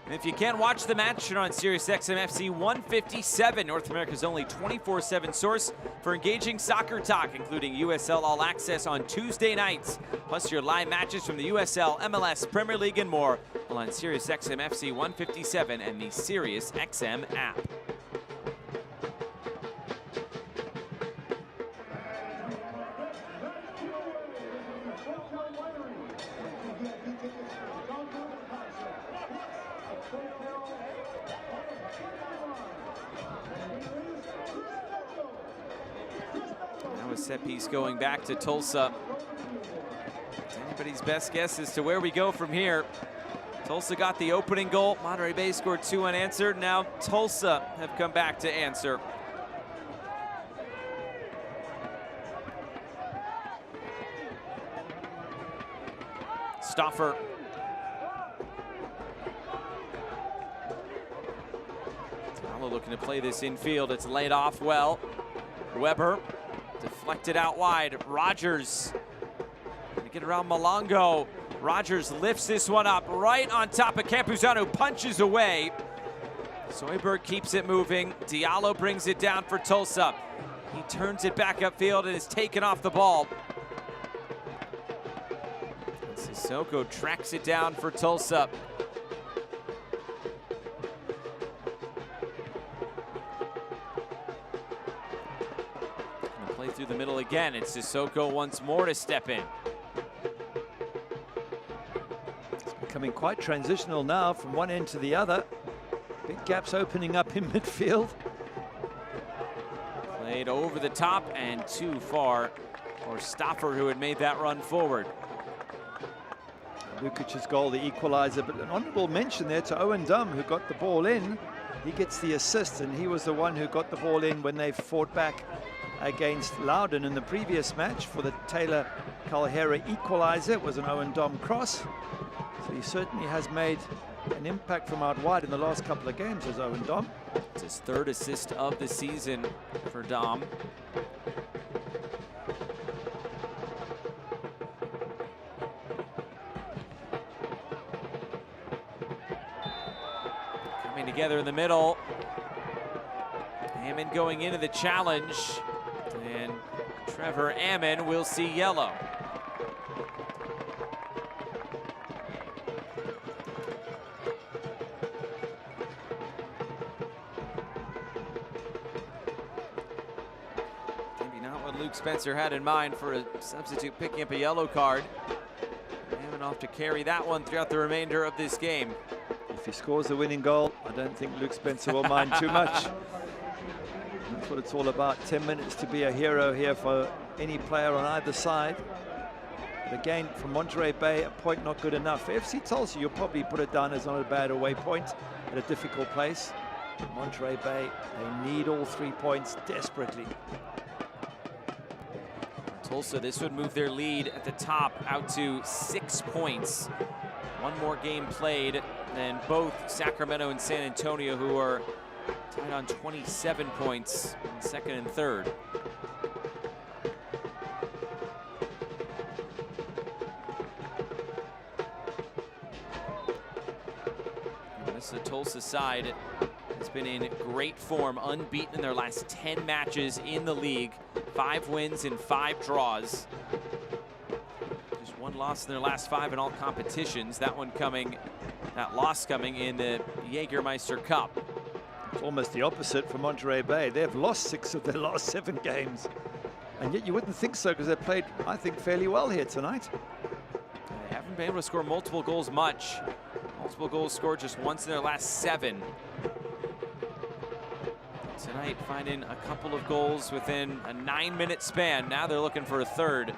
And if you can't watch the match, you're on SiriusXM FC 157, North America's only 24/7 source for engaging soccer talk, including USL All Access on Tuesday nights, plus your live matches from the USL, MLS, Premier League, and more, all on SiriusXM FC 157 and the SiriusXM app. Set piece going back to Tulsa. It's anybody's best guess as to where we go from here. Tulsa got the opening goal. Monterey Bay scored 2 unanswered. Now Tulsa have come back to answer. Stauffer. Talo looking to play this infield. It's laid off well. Weber. Deflected out wide. Rogers gonna get around Malongo. Rogers lifts this one up right on top of Campuzano, punches away. Zoidberg keeps it moving. Diallo brings it down for Tulsa. He turns it back upfield and is taken off the ball. Sissoko tracks it down for Tulsa. Through the middle again. It's Sissoko once more to step in. It's becoming quite transitional now from one end to the other. Big gaps opening up in midfield. Played over the top and too far for Stauffer, who had made that run forward. Lukic's goal, the equalizer, but an honorable mention there to Owen Dunn, who got the ball in. He gets the assist, and he was the one who got the ball in when they fought back against Loudon in the previous match for the Taylor Calhera equalizer. It was an Owen Dom cross. So he certainly has made an impact from out wide in the last couple of games as Owen Dom. It's his 3rd assist of the season for Dom. Coming together in the middle. Hammond going into the challenge. And Trevor Ammon will see yellow. Maybe not what Luke Spencer had in mind for a substitute picking up a yellow card. Ammon off to carry that one throughout the remainder of this game. If he scores the winning goal, I don't think Luke Spencer will mind too much. That's what it's all about. 10 minutes to be a hero here for any player on either side. But again, for Monterey Bay, a point not good enough. For FC Tulsa, you'll probably put it down as not a bad away point at a difficult place. Monterey Bay, they need all 3 points desperately. Tulsa, this would move their lead at the top out to 6 points. One more game played than both Sacramento and San Antonio, who are tied on 27 points in 2nd and 3rd. This is the Tulsa side. Has been in great form, unbeaten in their last 10 matches in the league. 5 wins and 5 draws. Just 1 One loss in their last 5 in all competitions. That loss coming in the Jägermeister Cup. It's almost the opposite for Monterey Bay. They've lost 6 of their last 7 games. And yet you wouldn't think so, because they played, I think, fairly well here tonight. They haven't been able to score multiple goals much. Multiple goals scored just once in their last 7. Tonight finding a couple of goals within a 9-minute span. Now they're looking for a third.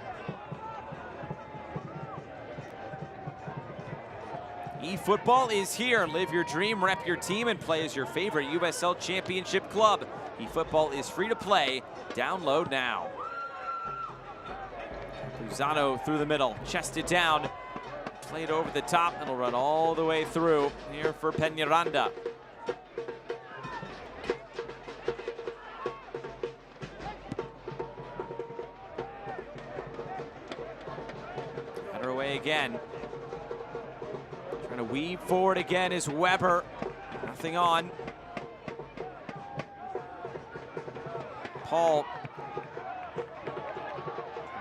eFootball is here. Live your dream, rep your team, and play as your favorite USL Championship club. eFootball is free to play. Download now. Luzano through the middle, chested down, played over the top. It'll run all the way through here for Peñaranda. Header away again. Trying to weave forward again is Weber. Nothing on. Paul.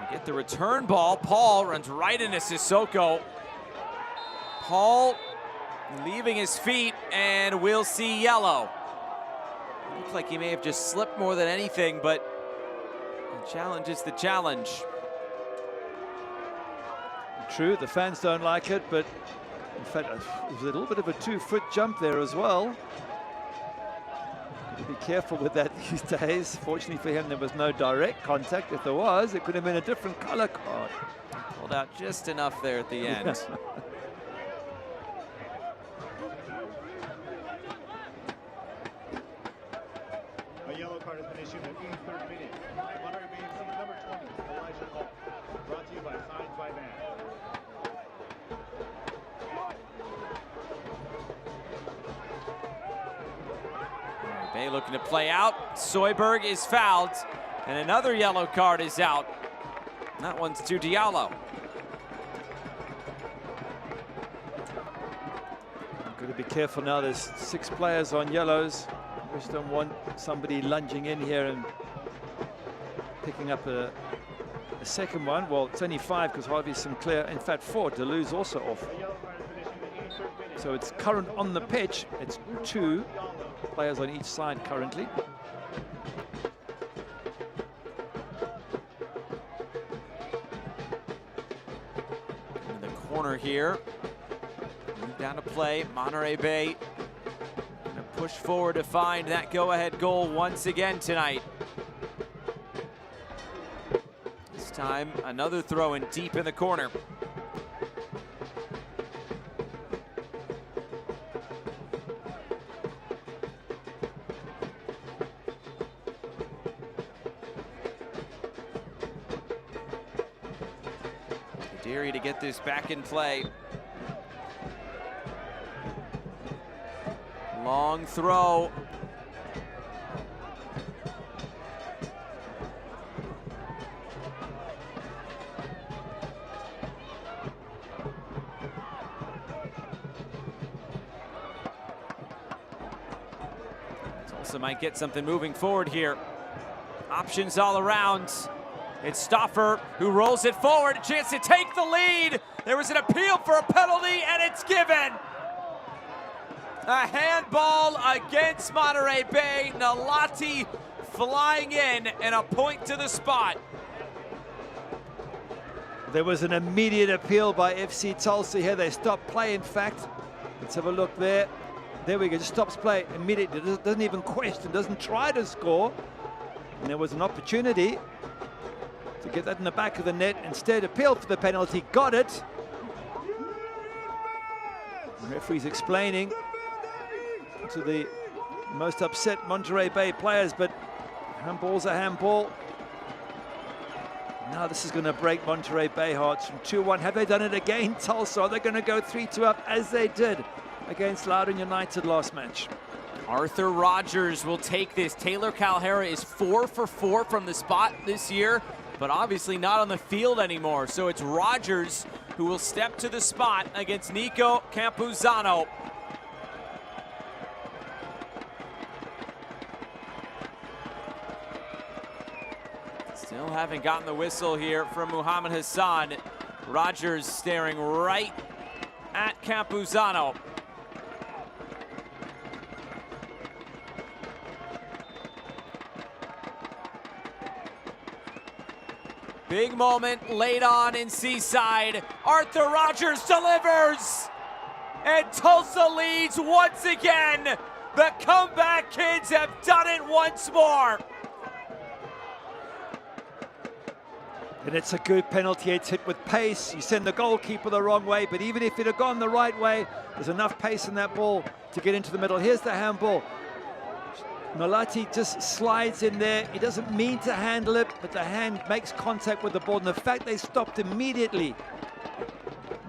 Get the return ball. Paul runs right into Sissoko. Paul leaving his feet, and we'll see yellow. Looks like he may have just slipped more than anything, but the challenge is the challenge. True, the fans don't like it, but in fact, it was a little bit of a 2-foot jump there as well. Be careful with that these days. Fortunately for him, there was no direct contact. If there was, it could have been a different color card. Pulled out just enough there at the end. A yellow card has been issued in the 83rd minute. Monterey Bay FC number 20, Elijah Hall. Brought to you by Signs by Van. Bay looking to play out. Soyberg is fouled, and another yellow card is out. That one's to Diallo. Got to be careful now. There's 6 players on yellows. We just don't want somebody lunging in here and picking up a second one. Well, it's only 5 because Harvey Sinclair, in fact 4. Deleuze also off. So it's current on the pitch. It's 2 players on each side currently. In the corner here. Move down to play. Monterey Bay gonna push forward to find that go-ahead goal once again tonight. This time, another throw in deep in the corner. Deary to get this back in play. Long throw. Tulsa might get something moving forward here. Options all around. It's Stauffer who rolls it forward, a chance to take the lead. There was an appeal for a penalty, and it's given. A handball against Monterey Bay. Nalati flying in, and a point to the spot. There was an immediate appeal by FC Tulsa here. They stopped play, in fact. Let's have a look there. There we go, just stops play immediately. Doesn't even question, doesn't try to score. And there was an opportunity to get that in the back of the net. Instead, appealed for the penalty, got it. The referee's explaining to the most upset Monterey Bay players, but handball's a handball. Now this is going to break Monterey Bay hearts from 2-1. Have they done it again, Tulsa? Are they going to go 3-2 up as they did against Loudoun United last match? Arthur Rogers will take this. Taylor Calhera is 4 for 4 from the spot this year, but obviously not on the field anymore. So it's Rogers who will step to the spot against Nico Campuzano. Still haven't gotten the whistle here from Muhammad Hassan. Rogers staring right at Campuzano. Big moment late on in Seaside. Arthur Rogers delivers, and Tulsa leads once again. The comeback kids have done it once more. And it's a good penalty. It's hit with pace. You send the goalkeeper the wrong way, but even if it had gone the right way, there's enough pace in that ball to get into the middle. Here's the handball. Nolati just slides in there. He doesn't mean to handle it, but the hand makes contact with the ball. And the fact they stopped immediately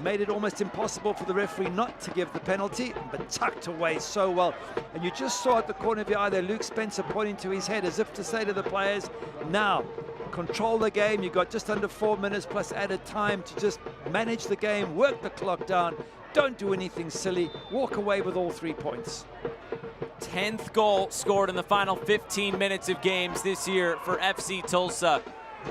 made it almost impossible for the referee not to give the penalty, but tucked away so well. And you just saw at the corner of your eye there, Luke Spencer pointing to his head as if to say to the players, now, control the game. You've got just under 4 minutes plus added time to just manage the game, work the clock down, don't do anything silly, walk away with all 3 points. 10th goal scored in the final 15 minutes of games this year for FC Tulsa.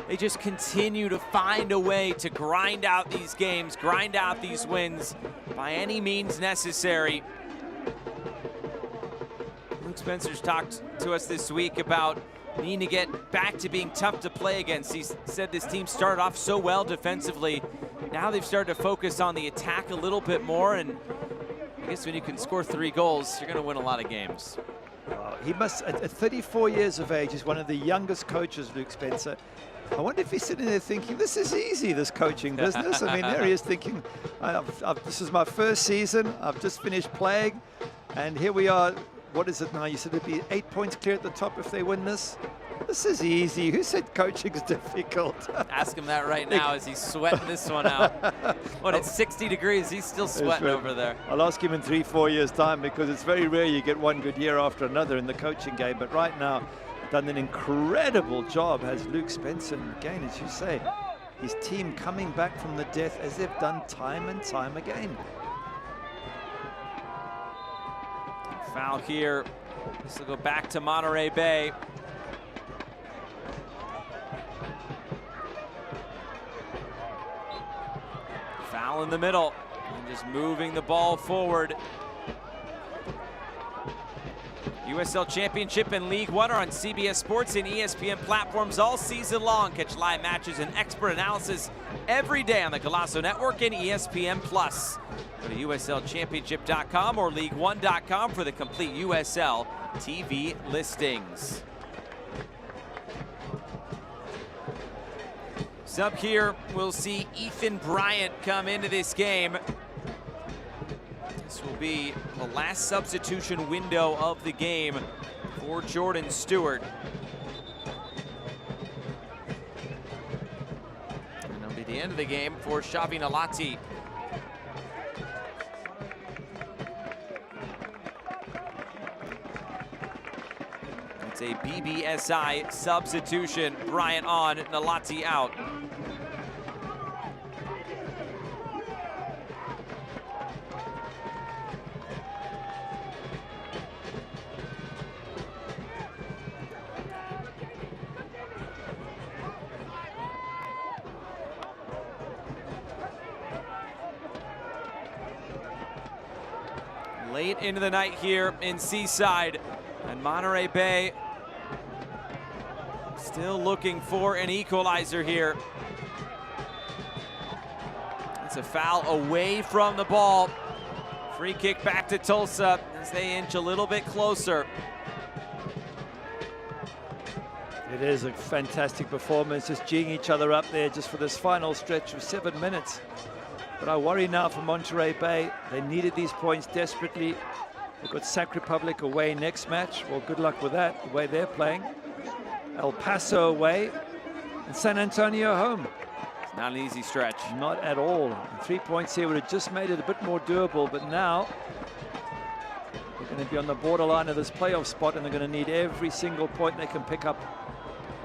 They just continue to find a way to grind out these games, grind out these wins by any means necessary. Luke Spencer's talked to us this week about needing to get back to being tough to play against. He said this team started off so well defensively. Now they've started to focus on the attack a little bit more, and I guess when you can score 3 goals, you're going to win a lot of games. He must, at 34 years of age, is one of the youngest coaches, Luke Spencer. I wonder if he's sitting there thinking, this is easy, this coaching business. I mean, there he is thinking, this is my first season. I've just finished playing, and here we are. What is it now? You said it'd be 8 points clear at the top if they win this. This is easy. Who said coaching's difficult? Ask him that right now as he's sweating this one out. When it's 60 degrees, he's still sweating over there. I'll ask him in 3-4 years' time, because it's very rare you get one good year after another in the coaching game. But right now, done an incredible job, has Luke Spencer. And again, as you say, his team coming back from the death as they've done time and time again. Foul here. This will go back to Monterey Bay. Foul in the middle, and just moving the ball forward. USL Championship and League One are on CBS Sports and ESPN platforms all season long. Catch live matches and expert analysis every day on the Golazo Network and ESPN+. Go to USLChampionship.com or League1.com for the complete USL TV listings. Sub here, we'll see Ethan Bryant come into this game. This will be the last substitution window of the game for Jordan Stewart. And it'll be the end of the game for Xavi Nolati. It's a BBSI substitution. Bryant on, Nolati out. Late into the night here in Seaside, and Monterey Bay still looking for an equalizer here. It's a foul away from the ball. Free kick back to Tulsa as they inch a little bit closer. It is a fantastic performance, just geeing each other up there just for this final stretch of 7 minutes. But I worry now for Monterey Bay. They needed these points desperately. They've got Sac Republic away next match. Well, good luck with that, the way they're playing. El Paso away, and San Antonio home. It's not an easy stretch. Not at all. 3 points here would have just made it a bit more doable, but now they're going to be on the borderline of this playoff spot, and they're going to need every single point they can pick up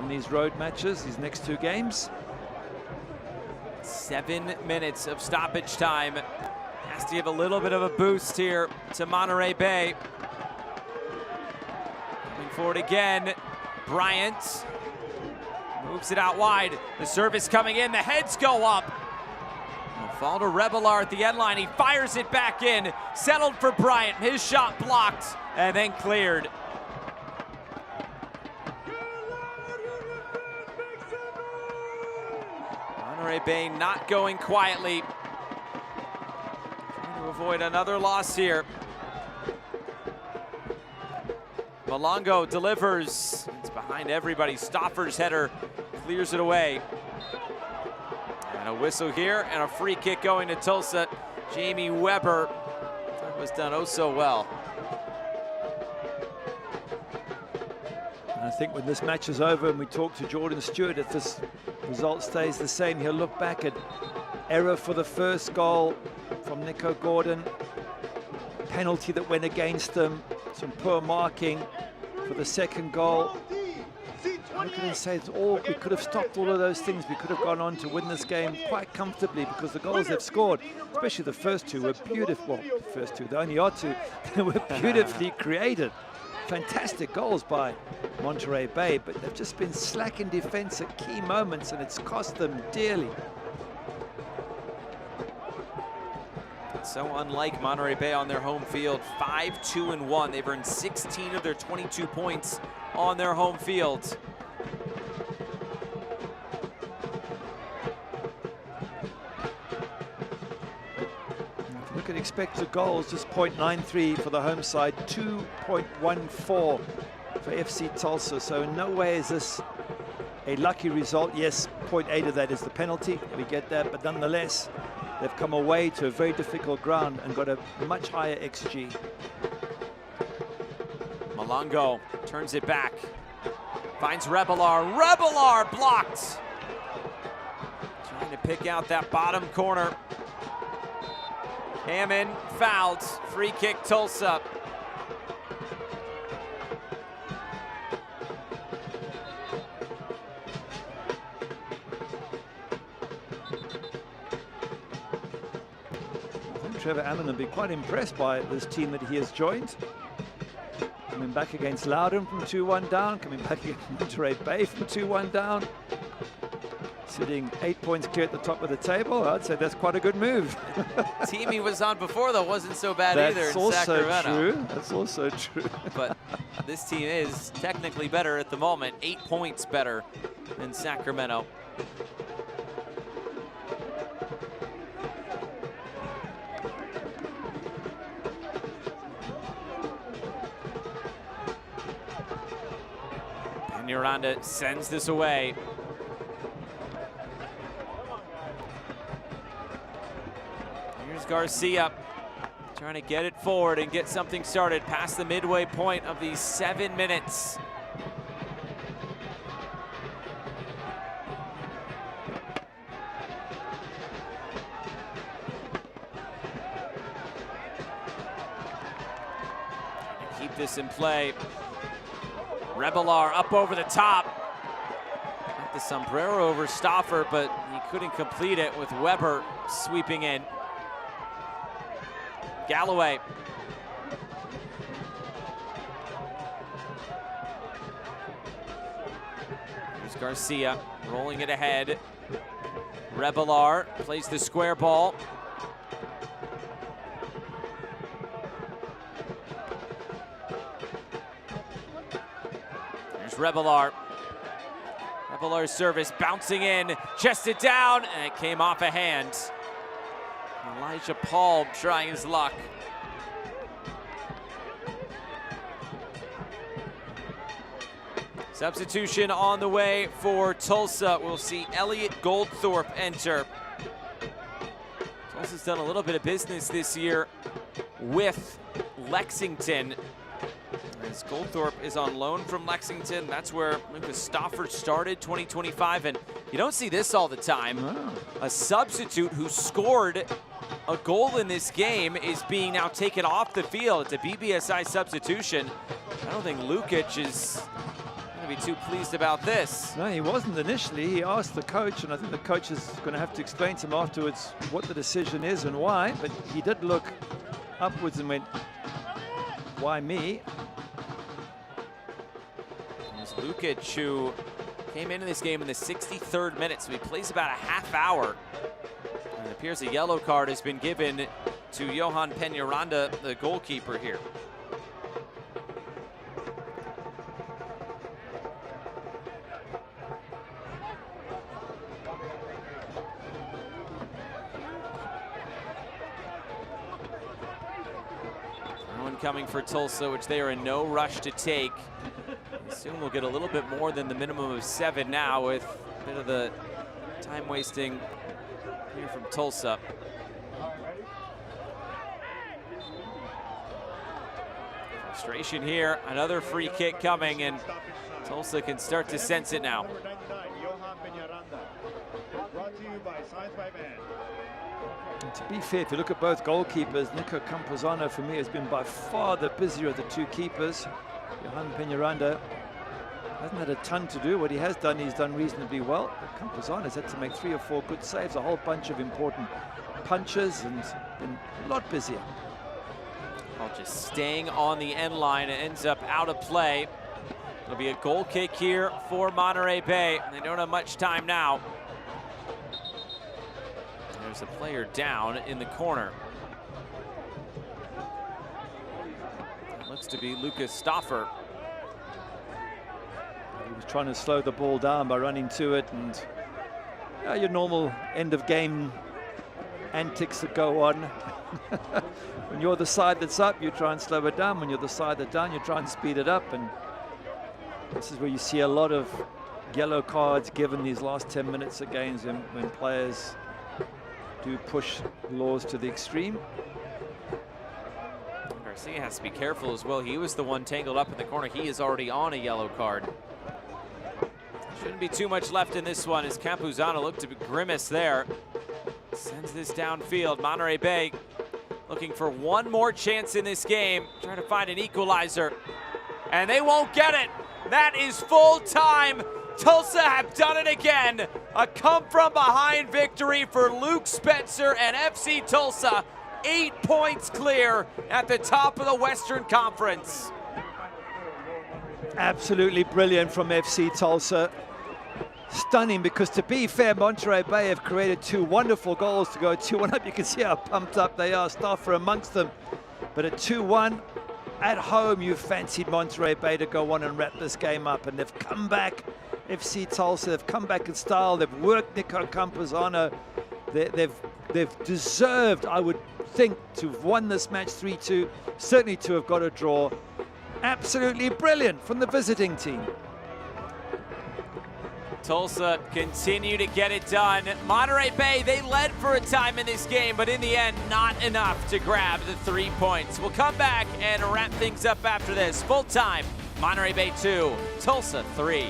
in these road matches, these next 2 games. 7 minutes of stoppage time. Has to give a little bit of a boost here to Monterey Bay. Coming forward again, Bryant moves it out wide. The service coming in, the heads go up. Ball to Revelar at the end line. He fires it back in. Settled for Bryant. His shot blocked and then cleared. Monterey Bay not going quietly. Trying to avoid another loss here. Malongo delivers. It's behind everybody. Stauffer's header clears it away. And a whistle here and a free kick going to Tulsa. Jamie Weber. That was done oh so well. And I think when this match is over and we talk to Jordan Stewart, if this result stays the same, he'll look back at error for the first goal from Nico Gordon, penalty that went against them, some poor marking for the second goal. I can say it's all, we could have stopped all of those things. We could have gone on to win this game quite comfortably because the goals they've scored, especially the first two, were beautiful. Well, the first two, the only are two, they were beautifully created. Fantastic goals by Monterey Bay, but they've just been slack in defense at key moments and it's cost them dearly. So unlike Monterey Bay on their home field, 5-2-1. They've earned 16 of their 22 points on their home field. Look at expected goals, just 0.93 for the home side, 2.14 for FC Tulsa. So in no way is this a lucky result. Yes, 0.8 of that is the penalty, we get that, but nonetheless, they've come away to a very difficult ground and got a much higher XG. Malongo turns it back, finds Revelar. Revelar blocked. Trying to pick out that bottom corner. Hammond fouled. Free kick Tulsa. Trevor Ammon will be quite impressed by this team that he has joined. Coming back against Loudon from 2-1 down, coming back against Monterey Bay from 2-1 down. Sitting 8 points clear at the top of the table. I'd say that's quite a good move. Team he was on before, though, wasn't so bad either in Sacramento. That's also true. But this team is technically better at the moment. 8 points better than Sacramento. Miranda sends this away. Here's Garcia trying to get it forward and get something started past the midway point of these 7 minutes. Keep this in play. Revelar up over the top. Got the sombrero over Stauffer, but he couldn't complete it with Weber sweeping in. Galloway. Here's Garcia rolling it ahead. Revelar plays the square ball. Revelar. Revelar's service bouncing in, chested down, and it came off a hand. Elijah Paul trying his luck. Substitution on the way for Tulsa. We'll see Elliot Goldthorpe enter. Tulsa's done a little bit of business this year with Lexington. As Goldthorpe is on loan from Lexington. That's where Lucas Stauffer started 2025, and you don't see this all the time. Wow. A substitute who scored a goal in this game is being now taken off the field. It's a BBSI substitution. I don't think Lukic is going to be too pleased about this. No, he wasn't initially. He asked the coach, and I think the coach is going to have to explain to him afterwards what the decision is and why, but he did look upwards and went, why me? Lukic, who came into this game in the 63rd minute, so he plays about a half hour. And it appears a yellow card has been given to Johan Peñaranda, the goalkeeper here. One coming for Tulsa, which they are in no rush to take. I assume we'll get a little bit more than the minimum of 7 now, with a bit of the time wasting here from Tulsa. Frustration here, another free kick coming, and Tulsa can start to sense it now. And to be fair, if you look at both goalkeepers, Nico Campuzano for me has been by far the busier of the two keepers. Johan Peñaranda hasn't had a ton to do. What he has done, he's done reasonably well. But Campuzano's had to make 3 or 4 good saves, a whole bunch of important punches, and been a lot busier. Well, just staying on the end line, it ends up out of play. It'll be a goal kick here for Monterey Bay. They don't have much time now. There's a player down in the corner. It looks to be Lucas Stauffer. He was trying to slow the ball down by running to it, and your normal end of game antics that go on. When you're the side that's up, you try and slow it down. When you're the side that's down, you try and speed it up. And this is where you see a lot of yellow cards given these last 10 minutes of games when players do push laws to the extreme. Garcia has to be careful as well. He was the one tangled up in the corner. He is already on a yellow card. Shouldn't be too much left in this one as Campuzano looked to grimace there. Sends this downfield. Monterey Bay looking for one more chance in this game, trying to find an equalizer, and they won't get it. That is full time. Tulsa have done it again. A come-from-behind victory for Luke Spencer and FC Tulsa. 8 points clear at the top of the Western Conference. Absolutely brilliant from FC Tulsa. Stunning, because to be fair, Monterey Bay have created 2 wonderful goals to go 2-1 up. You can see how pumped up they are, Stauffer amongst them. But at 2-1, at home, you fancied Monterey Bay to go on and wrap this game up. And they've come back, FC Tulsa, they've come back in style. They've worked Nico Campuzano. They've deserved, I would think, to have won this match 3-2, certainly to have got a draw. Absolutely brilliant from the visiting team. Tulsa continue to get it done. Monterey Bay, they led for a time in this game, but in the end, not enough to grab the 3 points. We'll come back and wrap things up after this. Full time, Monterey Bay 2, Tulsa 3.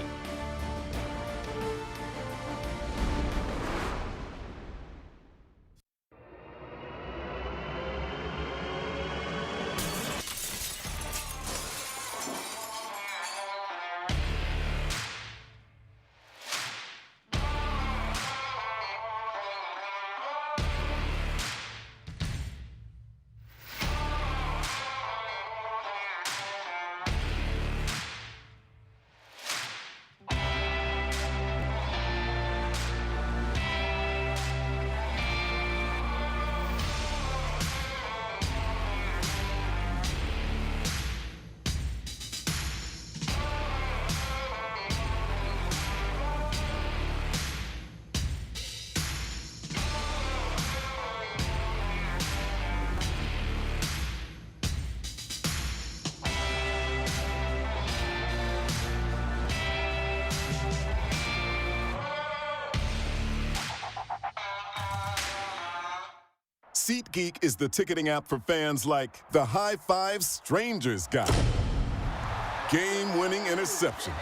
SeatGeek is the ticketing app for fans like the High Five Strangers guy. Game-winning interception.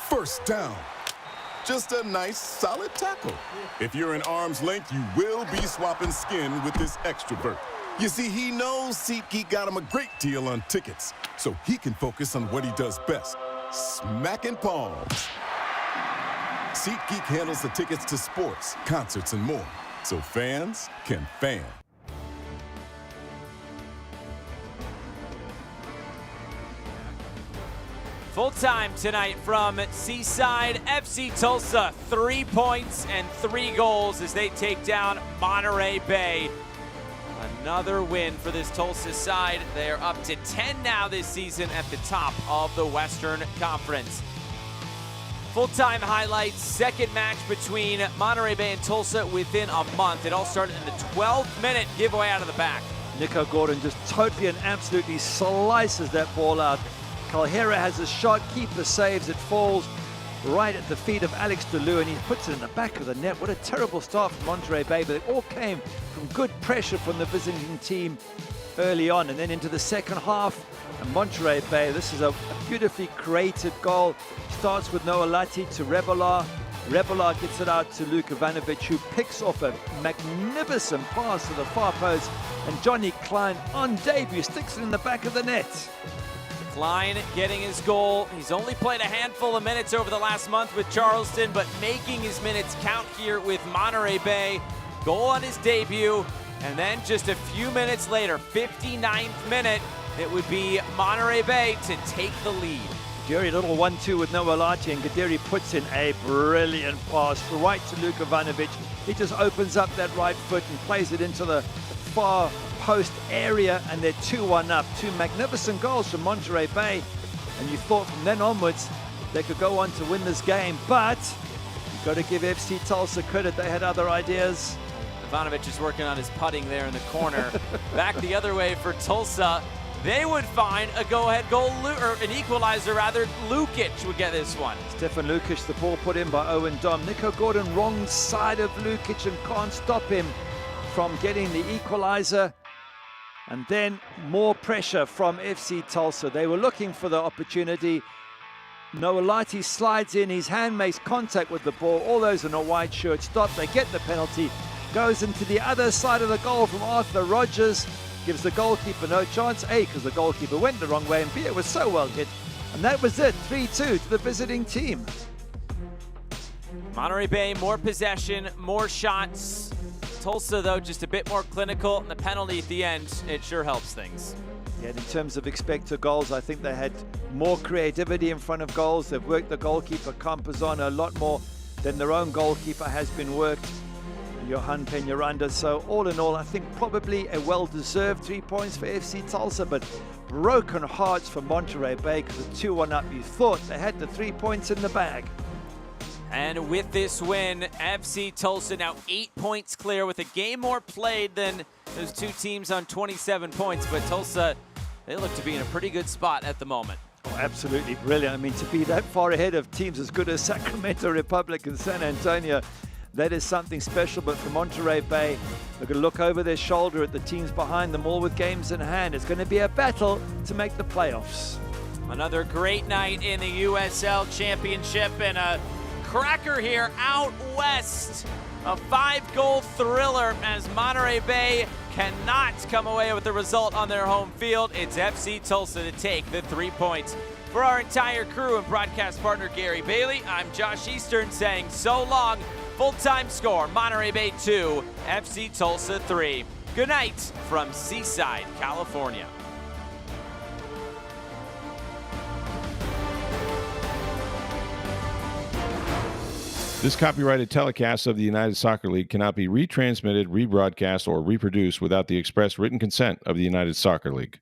First down. Just a nice, solid tackle. If you're in arm's length, you will be swapping skin with this extrovert. You see, he knows SeatGeek got him a great deal on tickets, so he can focus on what he does best, smacking palms. SeatGeek handles the tickets to sports, concerts, and more, so fans can fan. Full time tonight from Seaside. FC Tulsa, 3 points and 3 goals as they take down Monterey Bay. Another win for this Tulsa side. They're up to 10 now this season at the top of the Western Conference. Full-time highlights, second match between Monterey Bay and Tulsa within a month. It all started in the 12th minute giveaway out of the back. Nico Gordon just totally and absolutely slices that ball out. Calhera has a shot, keeper saves, it falls right at the feet of Alex DeLue, and he puts it in the back of the net. What a terrible start from Monterey Bay, but it all came from good pressure from the visiting team early on. And then into the second half, and Monterey Bay, this is a beautifully created goal. Starts with Noah Lati to Revelar. Revelar gets it out to Luka Ivanovic, who picks off a magnificent pass to the far post, and Johnny Klein on debut sticks it in the back of the net. Klein getting his goal. He's only played a handful of minutes over the last month with Charleston, but making his minutes count here with Monterey Bay. Goal on his debut, and then just a few minutes later, 59th minute, it would be Monterey Bay to take the lead. Jerry, little 1-2 with Noah Lati, and Gaderi puts in a brilliant pass right to Luka Ivanovic. He just opens up that right foot and plays it into the far post area, and they're 2-1 up. 2 magnificent goals from Monterey Bay, and you thought from then onwards they could go on to win this game, but you've got to give FC Tulsa credit. They had other ideas. Ivanovic is working on his putting there in the corner. Back the other way for Tulsa. They would find a go-ahead goal, or an equalizer rather. Lukic would get this one. Stefan Lukic, the ball put in by Owen Dom. Nico Gordon wrong side of Lukic and can't stop him from getting the equalizer. And then more pressure from FC Tulsa. They were looking for the opportunity. Noah Lati slides in, his hand makes contact with the ball. All those in a white shirt stop, they get the penalty. Goes into the other side of the goal from Arthur Rogers. Gives the goalkeeper no chance, A, because the goalkeeper went the wrong way, and B, it was so well hit. And that was it, 3-2 to the visiting team. Monterey Bay, more possession, more shots. Tulsa, though, just a bit more clinical, and the penalty at the end, it sure helps things. Yeah, in terms of expected goals, I think they had more creativity in front of goals. They've worked the goalkeeper, Campazano, a lot more than their own goalkeeper has been worked, Johan Peñaranda. So all in all, I think probably a well-deserved 3 points for FC Tulsa, but broken hearts for Monterey Bay because of 2-1 up. You thought they had the 3 points in the bag. And with this win, FC Tulsa now 8 points clear with a game more played than those two teams on 27 points. But Tulsa, they look to be in a pretty good spot at the moment. Oh, absolutely brilliant. I mean, to be that far ahead of teams as good as Sacramento Republic and San Antonio, that is something special. But for Monterey Bay, they're going to look over their shoulder at the teams behind them, all with games in hand. It's going to be a battle to make the playoffs. Another great night in the USL Championship, and a cracker here out west. A 5-goal thriller as Monterey Bay cannot come away with the result on their home field. It's FC Tulsa to take the 3 points. For our entire crew and broadcast partner Gary Bailey, I'm Josh Eastern saying so long. Full-time score, Monterey Bay 2, FC Tulsa 3. Good night from Seaside, California. This copyrighted telecast of the United Soccer League cannot be retransmitted, rebroadcast, or reproduced without the express written consent of the United Soccer League.